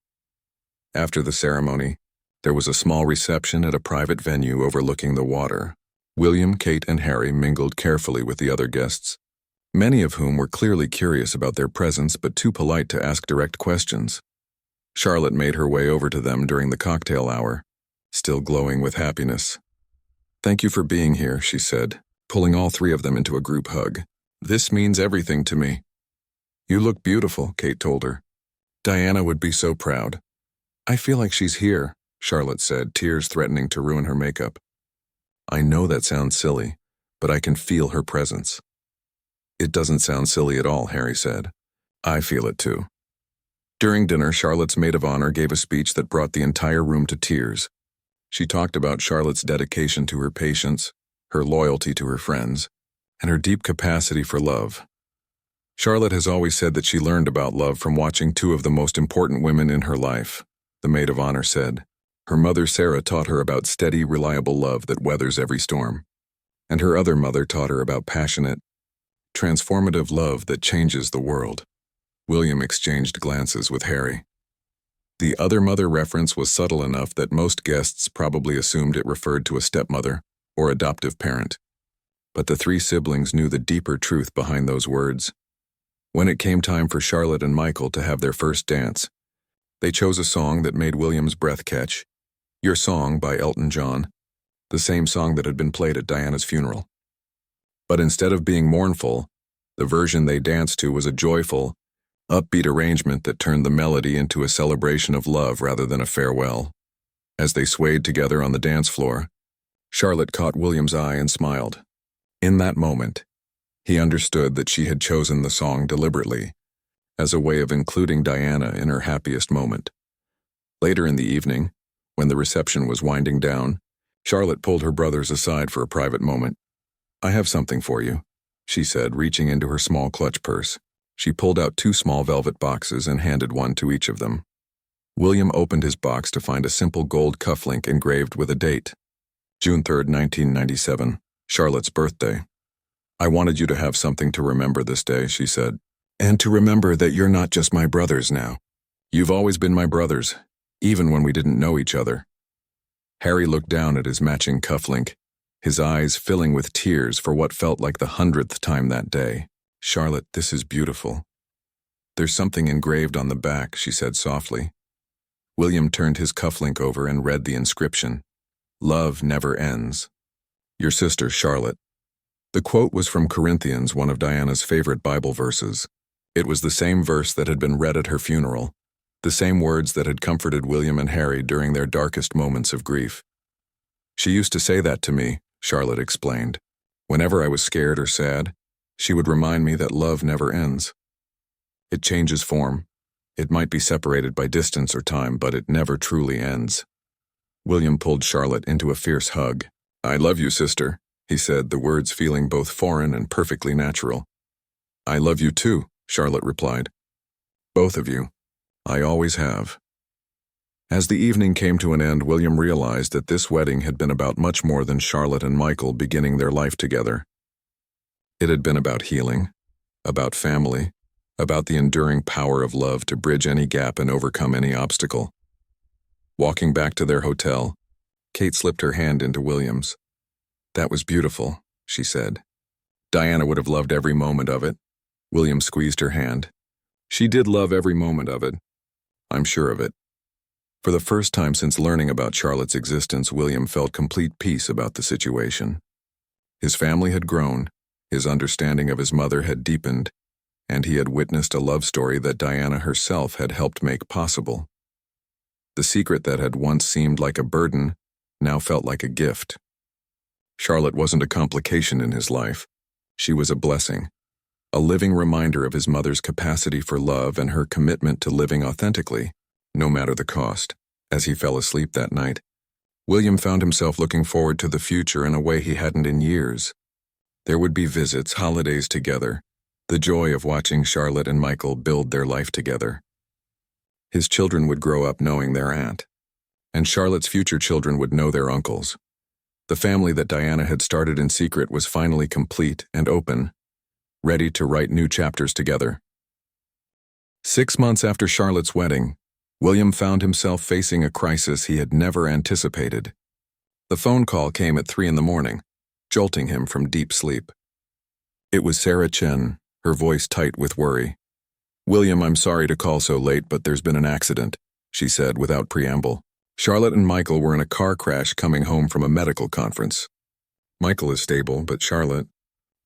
S1: After the ceremony, there was a small reception at a private venue overlooking the water. William, Kate, and Harry mingled carefully with the other guests, many of whom were clearly curious about their presence but too polite to ask direct questions. Charlotte made her way over to them during the cocktail hour, still glowing with happiness. "Thank you for being here," she said, pulling all 3 of them into a group hug. "This means everything to me." "You look beautiful," Kate told her. "Diana would be so proud." "I feel like she's here," Charlotte said, tears threatening to ruin her makeup. "I know that sounds silly, but I can feel her presence." "It doesn't sound silly at all," Harry said. "I feel it too." During dinner, Charlotte's maid of honor gave a speech that brought the entire room to tears. She talked about Charlotte's dedication to her patients, her loyalty to her friends, and her deep capacity for love. Charlotte has always said that she learned about love from watching 2 of the most important women in her life, the maid of honor said. Her mother Sarah taught her about steady, reliable love that weathers every storm. And her other mother taught her about passionate, transformative love that changes the world. William exchanged glances with Harry. The other mother reference was subtle enough that most guests probably assumed it referred to a stepmother, or adoptive parent. But the three siblings knew the deeper truth behind those words. When it came time for Charlotte and Michael to have their first dance, they chose a song that made William's breath catch, Your Song by Elton John, the same song that had been played at Diana's funeral. But instead of being mournful, the version they danced to was a joyful, upbeat arrangement that turned the melody into a celebration of love rather than a farewell. As they swayed together on the dance floor, Charlotte caught William's eye and smiled. In that moment, he understood that she had chosen the song deliberately, as a way of including Diana in her happiest moment. Later in the evening, when the reception was winding down, Charlotte pulled her brothers aside for a private moment. "I have something for you," she said, reaching into her small clutch purse. She pulled out 2 small velvet boxes and handed one to each of them. William opened his box to find a simple gold cufflink engraved with a date. June 3, 1997, Charlotte's birthday. "I wanted you to have something to remember this day," she said. "And to remember that you're not just my brothers now. You've always been my brothers, even when we didn't know each other." Harry looked down at his matching cufflink, his eyes filling with tears for what felt like the 100th time that day. "Charlotte, this is beautiful." "There's something engraved on the back," she said softly. William turned his cufflink over and read the inscription, "Love never ends. Your sister, Charlotte." The quote was from Corinthians, one of Diana's favorite Bible verses. It was the same verse that had been read at her funeral, the same words that had comforted William and Harry during their darkest moments of grief. "She used to say that to me," Charlotte explained. "Whenever I was scared or sad, she would remind me that love never ends. It changes form. It might be separated by distance or time, but it never truly ends." William pulled Charlotte into a fierce hug. "I love you, sister," he said, the words feeling both foreign and perfectly natural. "I love you too," Charlotte replied. "Both of you. I always have." As the evening came to an end, William realized that this wedding had been about much more than Charlotte and Michael beginning their life together. It had been about healing, about family, about the enduring power of love to bridge any gap and overcome any obstacle. Walking back to their hotel, Kate slipped her hand into William's. "That was beautiful," she said. "Diana would have loved every moment of it." William squeezed her hand. "She did love every moment of it. I'm sure of it." For the first time since learning about Charlotte's existence, William felt complete peace about the situation. His family had grown, his understanding of his mother had deepened, and he had witnessed a love story that Diana herself had helped make possible. The secret that had once seemed like a burden now felt like a gift. Charlotte wasn't a complication in his life. She was a blessing, a living reminder of his mother's capacity for love and her commitment to living authentically, no matter the cost. As he fell asleep that night, William found himself looking forward to the future in a way he hadn't in years. There would be visits, holidays together, the joy of watching Charlotte and Michael build their life together. His children would grow up knowing their aunt, and Charlotte's future children would know their uncles. The family that Diana had started in secret was finally complete and open, ready to write new chapters together. 6 months after Charlotte's wedding, William found himself facing a crisis he had never anticipated. The phone call came at 3 a.m, jolting him from deep sleep. It was Sarah Chen, her voice tight with worry. "William, I'm sorry to call so late, but there's been an accident," she said without preamble. Charlotte and Michael were in a car crash coming home from a medical conference. Michael is stable, but Charlotte,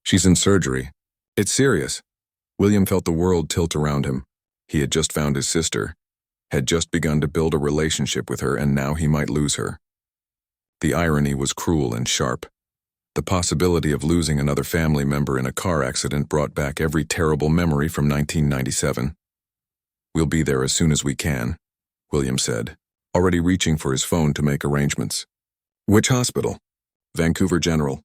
S1: she's in surgery. It's serious. William felt the world tilt around him. He had just found his sister, had just begun to build a relationship with her, and now he might lose her. The irony was cruel and sharp. The possibility of losing another family member in a car accident brought back every terrible memory from 1997. "We'll be there as soon as we can," William said, already reaching for his phone to make arrangements. "Which hospital?" "Vancouver General.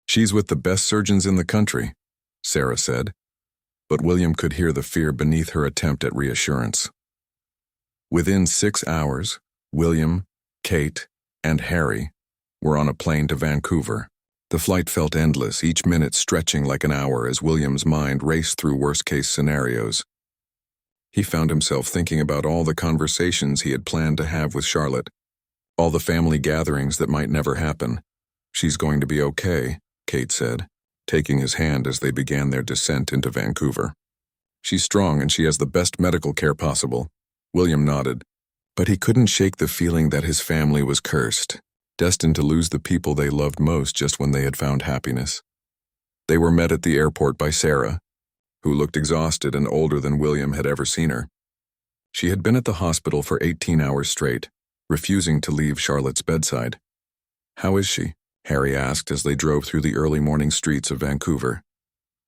S1: She's with the best surgeons in the country," Sarah said, but William could hear the fear beneath her attempt at reassurance. Within 6 hours, William, Kate, and Harry were on a plane to Vancouver. The flight felt endless, each minute stretching like an hour as William's mind raced through worst-case scenarios. He found himself thinking about all the conversations he had planned to have with Charlotte, all the family gatherings that might never happen, "She's going to be okay," Kate said, taking his hand as they began their descent into Vancouver. "She's strong and she has the best medical care possible." William nodded, but he couldn't shake the feeling that his family was cursed, destined to lose the people they loved most just when they had found happiness. They were met at the airport by Sarah, who looked exhausted and older than William had ever seen her. She had been at the hospital for 18 hours straight, refusing to leave Charlotte's bedside. "How is she?" Harry asked as they drove through the early morning streets of Vancouver.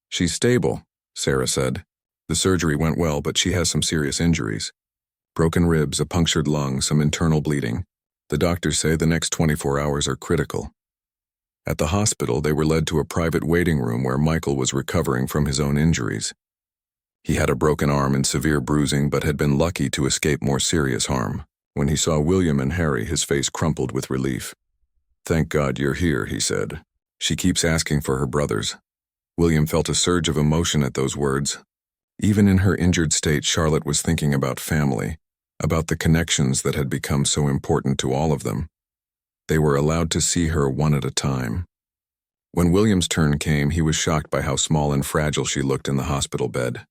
S1: "She's stable," Sarah said. "The surgery went well, but she has some serious injuries. Broken ribs, a punctured lung, some internal bleeding. The doctors say the next 24 hours are critical." At the hospital, they were led to a private waiting room where Michael was recovering from his own injuries. He had a broken arm and severe bruising, but had been lucky to escape more serious harm. When he saw William and Harry, his face crumpled with relief. "Thank God you're here," he said. "She keeps asking for her brothers." William felt a surge of emotion at those words. Even in her injured state, Charlotte was thinking about family, about the connections that had become so important to all of them. They were allowed to see her one at a time. When William's turn came, he was shocked by how small and fragile she looked in the hospital bed.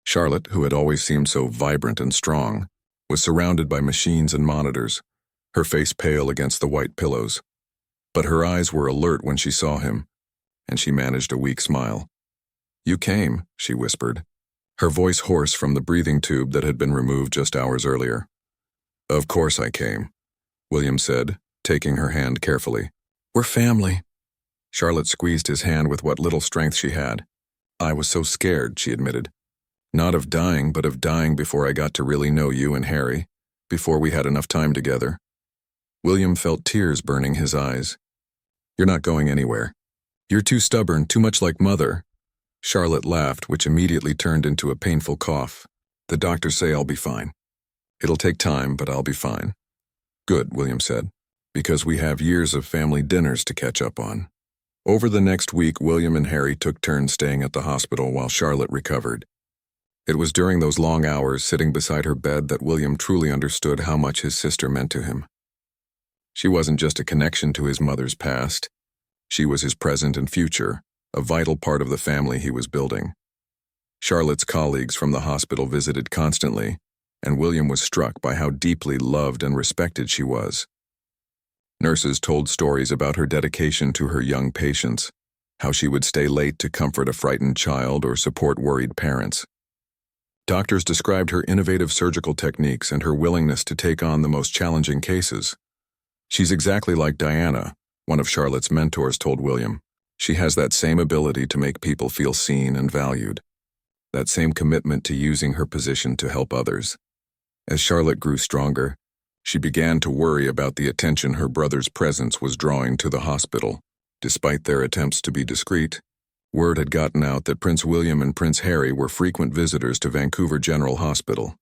S1: Charlotte, who had always seemed so vibrant and strong, was surrounded by machines and monitors, her face pale against the white pillows. But her eyes were alert when she saw him, and she managed a weak smile. "You came," she whispered, her voice hoarse from the breathing tube that had been removed just hours earlier. "Of course I came," William said, taking her hand carefully. "We're family." Charlotte squeezed his hand with what little strength she had. "I was so scared," she admitted. "Not of dying, but of dying before I got to really know you and Harry, before we had enough time together." William felt tears burning his eyes. "You're not going anywhere. You're too stubborn, too much like Mother." Charlotte laughed, which immediately turned into a painful cough. "The doctors say I'll be fine. It'll take time, but I'll be fine." "Good," William said, "because we have years of family dinners to catch up on." Over the next week, William and Harry took turns staying at the hospital while Charlotte recovered. It was during those long hours sitting beside her bed that William truly understood how much his sister meant to him. She wasn't just a connection to his mother's past. She was his present and future, a vital part of the family he was building. Charlotte's colleagues from the hospital visited constantly, and William was struck by how deeply loved and respected she was. Nurses told stories about her dedication to her young patients, how she would stay late to comfort a frightened child or support worried parents. Doctors described her innovative surgical techniques and her willingness to take on the most challenging cases. "She's exactly like Diana," one of Charlotte's mentors told William. "She has that same ability to make people feel seen and valued, that same commitment to using her position to help others." As Charlotte grew stronger, she began to worry about the attention her brother's presence was drawing to the hospital. Despite their attempts to be discreet, word had gotten out that Prince William and Prince Harry were frequent visitors to Vancouver General Hospital.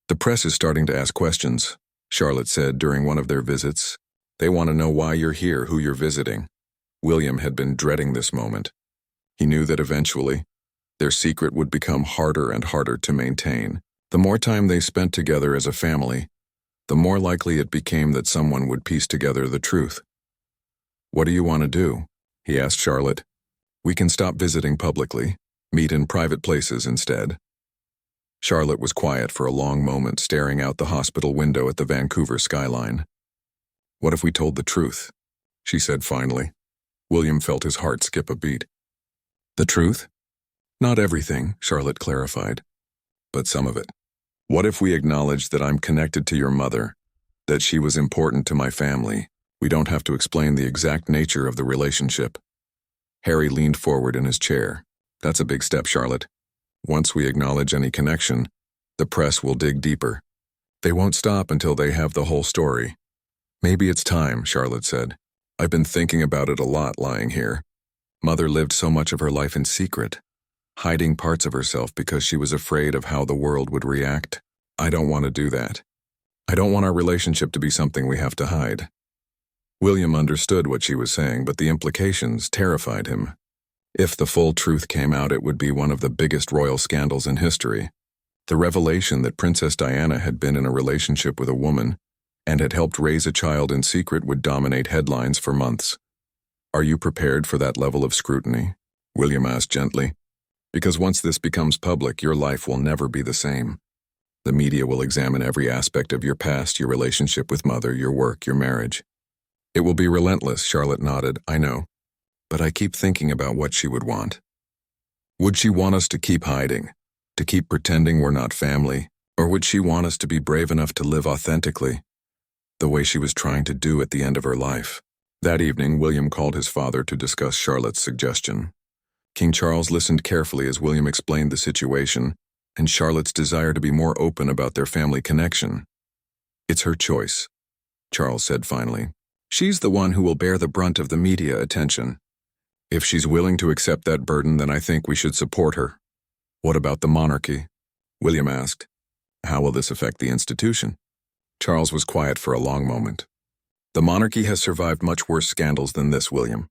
S1: "The press is starting to ask questions," Charlotte said during one of their visits. "They want to know why you're here, who you're visiting." William had been dreading this moment. He knew that eventually, their secret would become harder and harder to maintain. The more time they spent together as a family, the more likely it became that someone would piece together the truth. "What do you want to do?" he asked Charlotte. "We can stop visiting publicly, meet in private places instead." Charlotte was quiet for a long moment, staring out the hospital window at the Vancouver skyline. "What if we told the truth?" she said finally. William felt his heart skip a beat. "The truth?" "Not everything," Charlotte clarified, "but some of it. What if we acknowledged that I'm connected to your mother, that she was important to my family? We don't have to explain the exact nature of the relationship." Harry leaned forward in his chair. "That's a big step, Charlotte. Once we acknowledge any connection, the press will dig deeper. They won't stop until they have the whole story." "Maybe it's time," Charlotte said. "I've been thinking about it a lot lying here. Mother lived so much of her life in secret, hiding parts of herself because she was afraid of how the world would react. I don't want to do that. I don't want our relationship to be something we have to hide." William understood what she was saying, but the implications terrified him. If the full truth came out, it would be one of the biggest royal scandals in history. The revelation that Princess Diana had been in a relationship with a woman and had helped raise a child in secret would dominate headlines for months. Are you prepared for that level of scrutiny? William asked gently. Because once this becomes public, your life will never be the same. The media will examine every aspect of your past, your relationship with Mother, your work, your marriage. It will be relentless, Charlotte nodded. I know. But I keep thinking about what she would want. Would she want us to keep hiding, to keep pretending we're not family, or would she want us to be brave enough to live authentically, the way she was trying to do at the end of her life? That evening, William called his father to discuss Charlotte's suggestion. King Charles listened carefully as William explained the situation and Charlotte's desire to be more open about their family connection. It's her choice, Charles said finally. She's the one who will bear the brunt of the media attention. If she's willing to accept that burden, then I think we should support her. What about the monarchy? William asked. How will this affect the institution? Charles was quiet for a long moment. The monarchy has survived much worse scandals than this, William.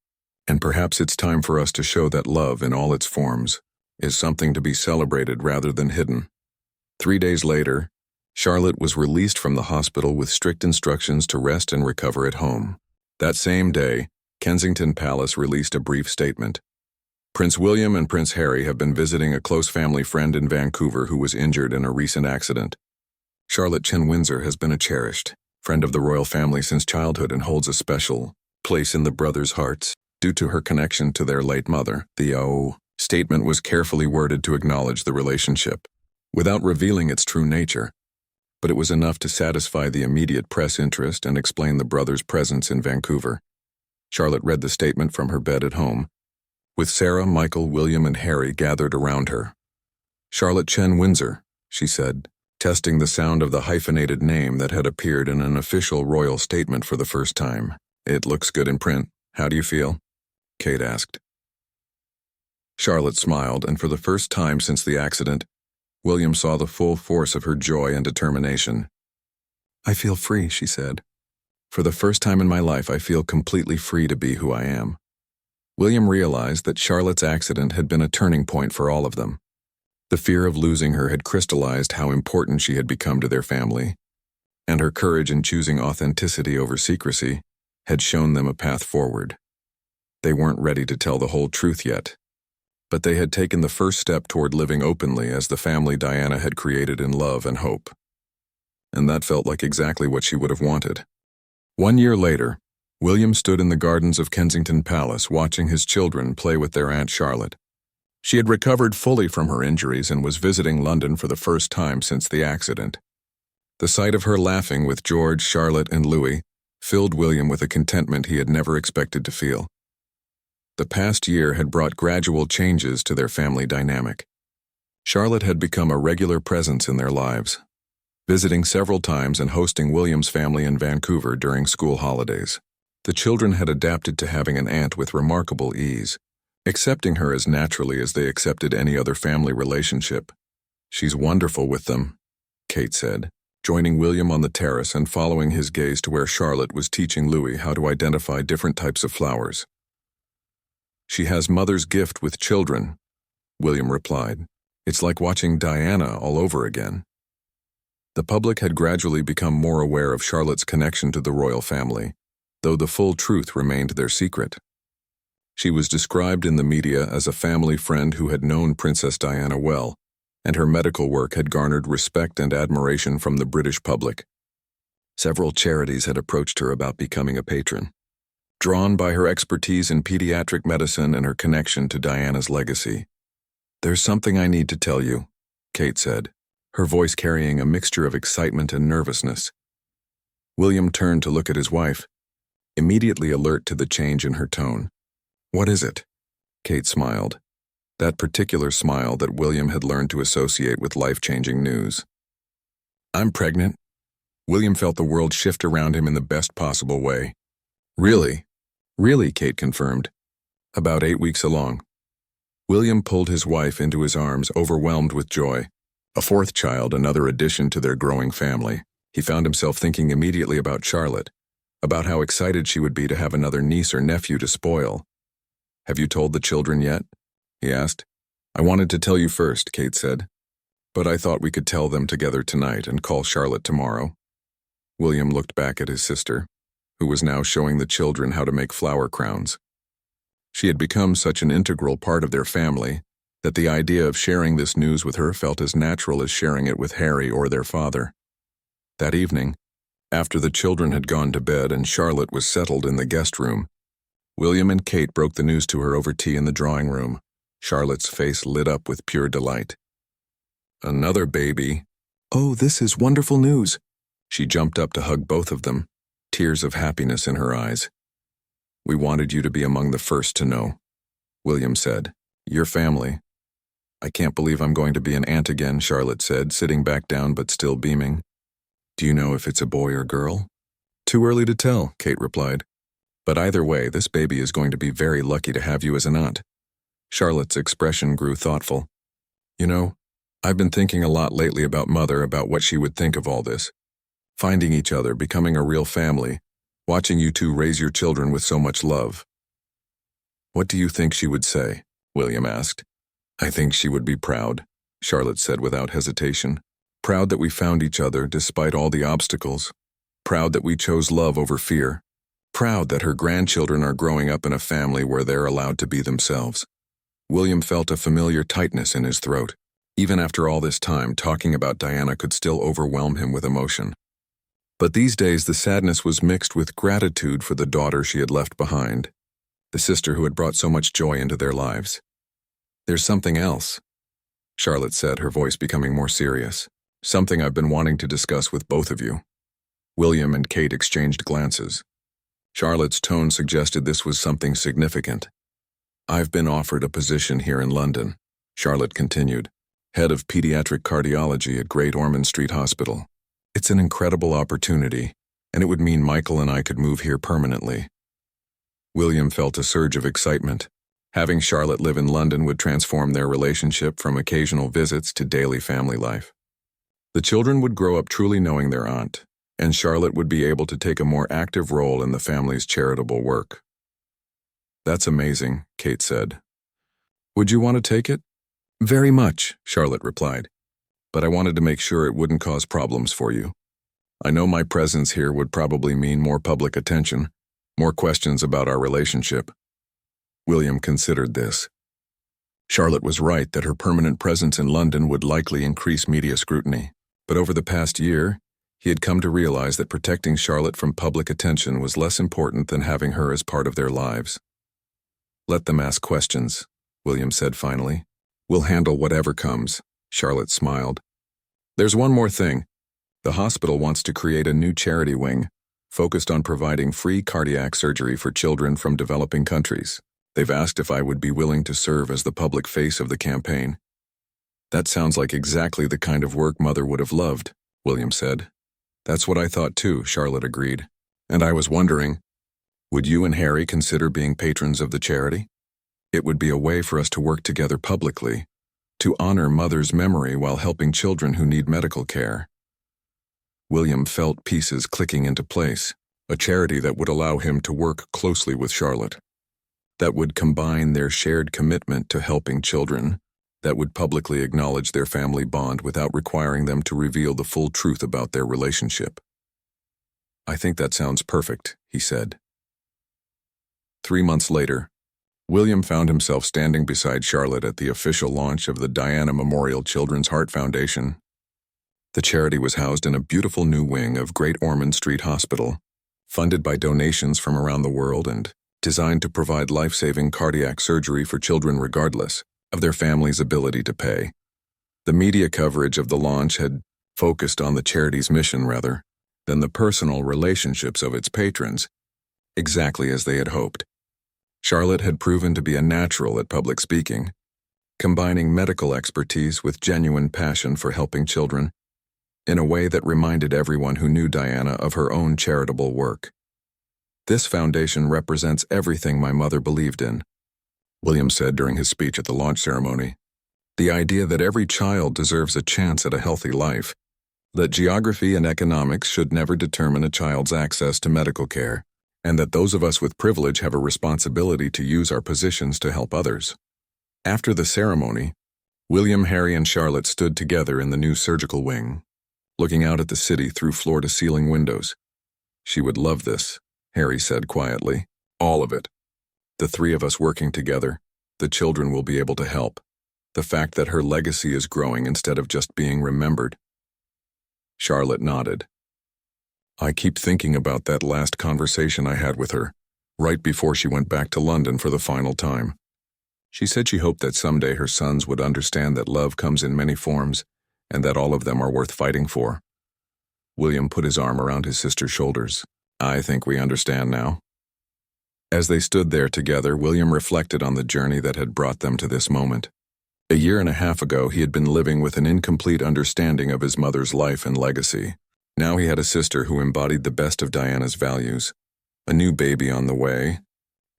S1: And perhaps it's time for us to show that love in all its forms is something to be celebrated rather than hidden. 3 days later, Charlotte was released from the hospital with strict instructions to rest and recover at home. That same day, Kensington Palace released a brief statement. Prince William and Prince Harry have been visiting a close family friend in Vancouver who was injured in a recent accident. Charlotte Chen Windsor has been a cherished friend of the royal family since childhood and holds a special place in the brothers' hearts due to her connection to their late mother. The statement was carefully worded to acknowledge the relationship, without revealing its true nature, but it was enough to satisfy the immediate press interest and explain the brothers' presence in Vancouver. Charlotte read the statement from her bed at home, with Sarah, Michael, William, and Harry gathered around her. Charlotte Chen Windsor, she said, testing the sound of the hyphenated name that had appeared in an official royal statement for the first time. It looks good in print. How do you feel? Kate asked. Charlotte smiled, and for the first time since the accident, William saw the full force of her joy and determination. I feel free, she said. For the first time in my life, I feel completely free to be who I am. William realized that Charlotte's accident had been a turning point for all of them. The fear of losing her had crystallized how important she had become to their family, and her courage in choosing authenticity over secrecy had shown them a path forward. They weren't ready to tell the whole truth yet, but they had taken the first step toward living openly as the family Diana had created in love and hope. And that felt like exactly what she would have wanted. 1 year later, William stood in the gardens of Kensington Palace watching his children play with their Aunt Charlotte. She had recovered fully from her injuries and was visiting London for the first time since the accident. The sight of her laughing with George, Charlotte, and Louis filled William with a contentment he had never expected to feel. The past year had brought gradual changes to their family dynamic. Charlotte had become a regular presence in their lives, visiting several times and hosting William's family in Vancouver during school holidays. The children had adapted to having an aunt with remarkable ease, accepting her as naturally as they accepted any other family relationship. She's wonderful with them, Kate said, joining William on the terrace and following his gaze to where Charlotte was teaching Louis how to identify different types of flowers. She has mother's gift with children, William replied. It's like watching Diana all over again. The public had gradually become more aware of Charlotte's connection to the royal family, though the full truth remained their secret. She was described in the media as a family friend who had known Princess Diana well, and her medical work had garnered respect and admiration from the British public. Several charities had approached her about becoming a patron, drawn by her expertise in pediatric medicine and her connection to Diana's legacy. There's something I need to tell you, Kate said, her voice carrying a mixture of excitement and nervousness. William turned to look at his wife, immediately alert to the change in her tone. What is it? Kate smiled, that particular smile that William had learned to associate with life-changing news. I'm pregnant. William felt the world shift around him in the best possible way. Really? Really, Kate confirmed. About 8 weeks along. William pulled his wife into his arms, overwhelmed with joy. A fourth child, another addition to their growing family. He found himself thinking immediately about Charlotte, about how excited she would be to have another niece or nephew to spoil. Have you told the children yet? He asked. I wanted to tell you first, Kate said, but I thought we could tell them together tonight and call Charlotte tomorrow. William looked back at his sister, who was now showing the children how to make flower crowns. She had become such an integral part of their family that the idea of sharing this news with her felt as natural as sharing it with Harry or their father. That evening, after the children had gone to bed and Charlotte was settled in the guest room, William and Kate broke the news to her over tea in the drawing room. Charlotte's face lit up with pure delight. "Another baby. Oh, this is wonderful news." She jumped up to hug both of them, tears of happiness in her eyes. "We wanted you to be among the first to know," William said. "Your family." "I can't believe I'm going to be an aunt again," Charlotte said, sitting back down but still beaming. "Do you know if it's a boy or girl?" "Too early to tell," Kate replied. "But either way, this baby is going to be very lucky to have you as an aunt." Charlotte's expression grew thoughtful. "You know, I've been thinking a lot lately about Mother, about what she would think of all this. Finding each other, becoming a real family, watching you two raise your children with so much love." "What do you think she would say?" William asked. "I think she would be proud," Charlotte said without hesitation. "Proud that we found each other despite all the obstacles. Proud that we chose love over fear. Proud that her grandchildren are growing up in a family where they're allowed to be themselves." William felt a familiar tightness in his throat. Even after all this time, talking about Diana could still overwhelm him with emotion. But these days the sadness was mixed with gratitude for the daughter she had left behind, the sister who had brought so much joy into their lives. "There's something else," Charlotte said, her voice becoming more serious. "Something I've been wanting to discuss with both of you." William and Kate exchanged glances. Charlotte's tone suggested this was something significant. "I've been offered a position here in London," Charlotte continued, "head of pediatric cardiology at Great Ormond Street Hospital. It's an incredible opportunity, and it would mean Michael and I could move here permanently." William felt a surge of excitement. Having Charlotte live in London would transform their relationship from occasional visits to daily family life. The children would grow up truly knowing their aunt, and Charlotte would be able to take a more active role in the family's charitable work. "That's amazing," Kate said. "Would you want to take it?" "Very much," Charlotte replied. "But I wanted to make sure it wouldn't cause problems for you. I know my presence here would probably mean more public attention, more questions about our relationship." William considered this. Charlotte was right that her permanent presence in London would likely increase media scrutiny. But over the past year, he had come to realize that protecting Charlotte from public attention was less important than having her as part of their lives. "Let them ask questions," William said finally. "We'll handle whatever comes," Charlotte smiled. "There's one more thing. The hospital wants to create a new charity wing, focused on providing free cardiac surgery for children from developing countries. They've asked if I would be willing to serve as the public face of the campaign." "That sounds like exactly the kind of work Mother would have loved," William said. "That's what I thought too," Charlotte agreed. "And I was wondering, would you and Harry consider being patrons of the charity? It would be a way for us to work together publicly, to honor Mother's memory while helping children who need medical care." William felt pieces clicking into place, a charity that would allow him to work closely with Charlotte, that would combine their shared commitment to helping children, that would publicly acknowledge their family bond without requiring them to reveal the full truth about their relationship. "I think that sounds perfect," he said. 3 months later, William found himself standing beside Charlotte at the official launch of the Diana Memorial Children's Heart Foundation. The charity was housed in a beautiful new wing of Great Ormond Street Hospital, funded by donations from around the world and designed to provide life-saving cardiac surgery for children regardless of their family's ability to pay. The media coverage of the launch had focused on the charity's mission rather than the personal relationships of its patrons, exactly as they had hoped. Charlotte had proven to be a natural at public speaking, combining medical expertise with genuine passion for helping children, in a way that reminded everyone who knew Diana of her own charitable work. "This foundation represents everything my mother believed in," William said during his speech at the launch ceremony. "The idea that every child deserves a chance at a healthy life, that geography and economics should never determine a child's access to medical care, and that those of us with privilege have a responsibility to use our positions to help others." After the ceremony, William, Harry, and Charlotte stood together in the new surgical wing, looking out at the city through floor-to-ceiling windows. "She would love this," Harry said quietly. "All of it." The three of us working together, the children will be able to help. The fact that her legacy is growing instead of just being remembered. Charlotte nodded. I keep thinking about that last conversation I had with her, right before she went back to London for the final time. She said she hoped that someday her sons would understand that love comes in many forms, and that all of them are worth fighting for. William put his arm around his sister's shoulders. I think we understand now. As they stood there together, William reflected on the journey that had brought them to this moment. A year and a half ago, he had been living with an incomplete understanding of his mother's life and legacy. Now he had a sister who embodied the best of Diana's values, a new baby on the way,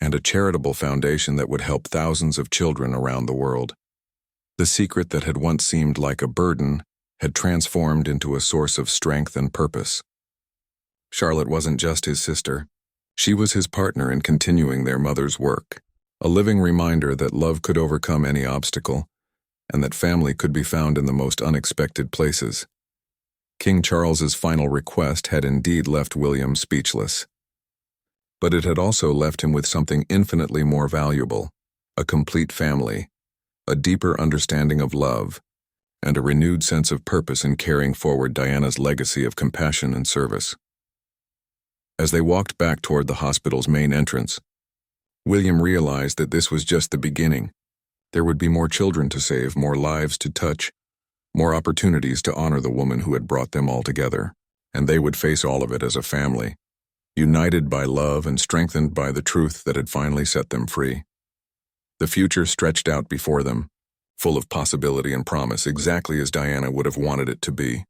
S1: and a charitable foundation that would help thousands of children around the world. The secret that had once seemed like a burden had transformed into a source of strength and purpose. Charlotte wasn't just his sister. She was his partner in continuing their mother's work, a living reminder that love could overcome any obstacle, and that family could be found in the most unexpected places. King Charles's final request had indeed left William speechless. But it had also left him with something infinitely more valuable, a complete family, a deeper understanding of love, and a renewed sense of purpose in carrying forward Diana's legacy of compassion and service. As they walked back toward the hospital's main entrance, William realized that this was just the beginning. There would be more children to save, more lives to touch, more opportunities to honor the woman who had brought them all together, and they would face all of it as a family, united by love and strengthened by the truth that had finally set them free. The future stretched out before them, full of possibility and promise, exactly as Diana would have wanted it to be.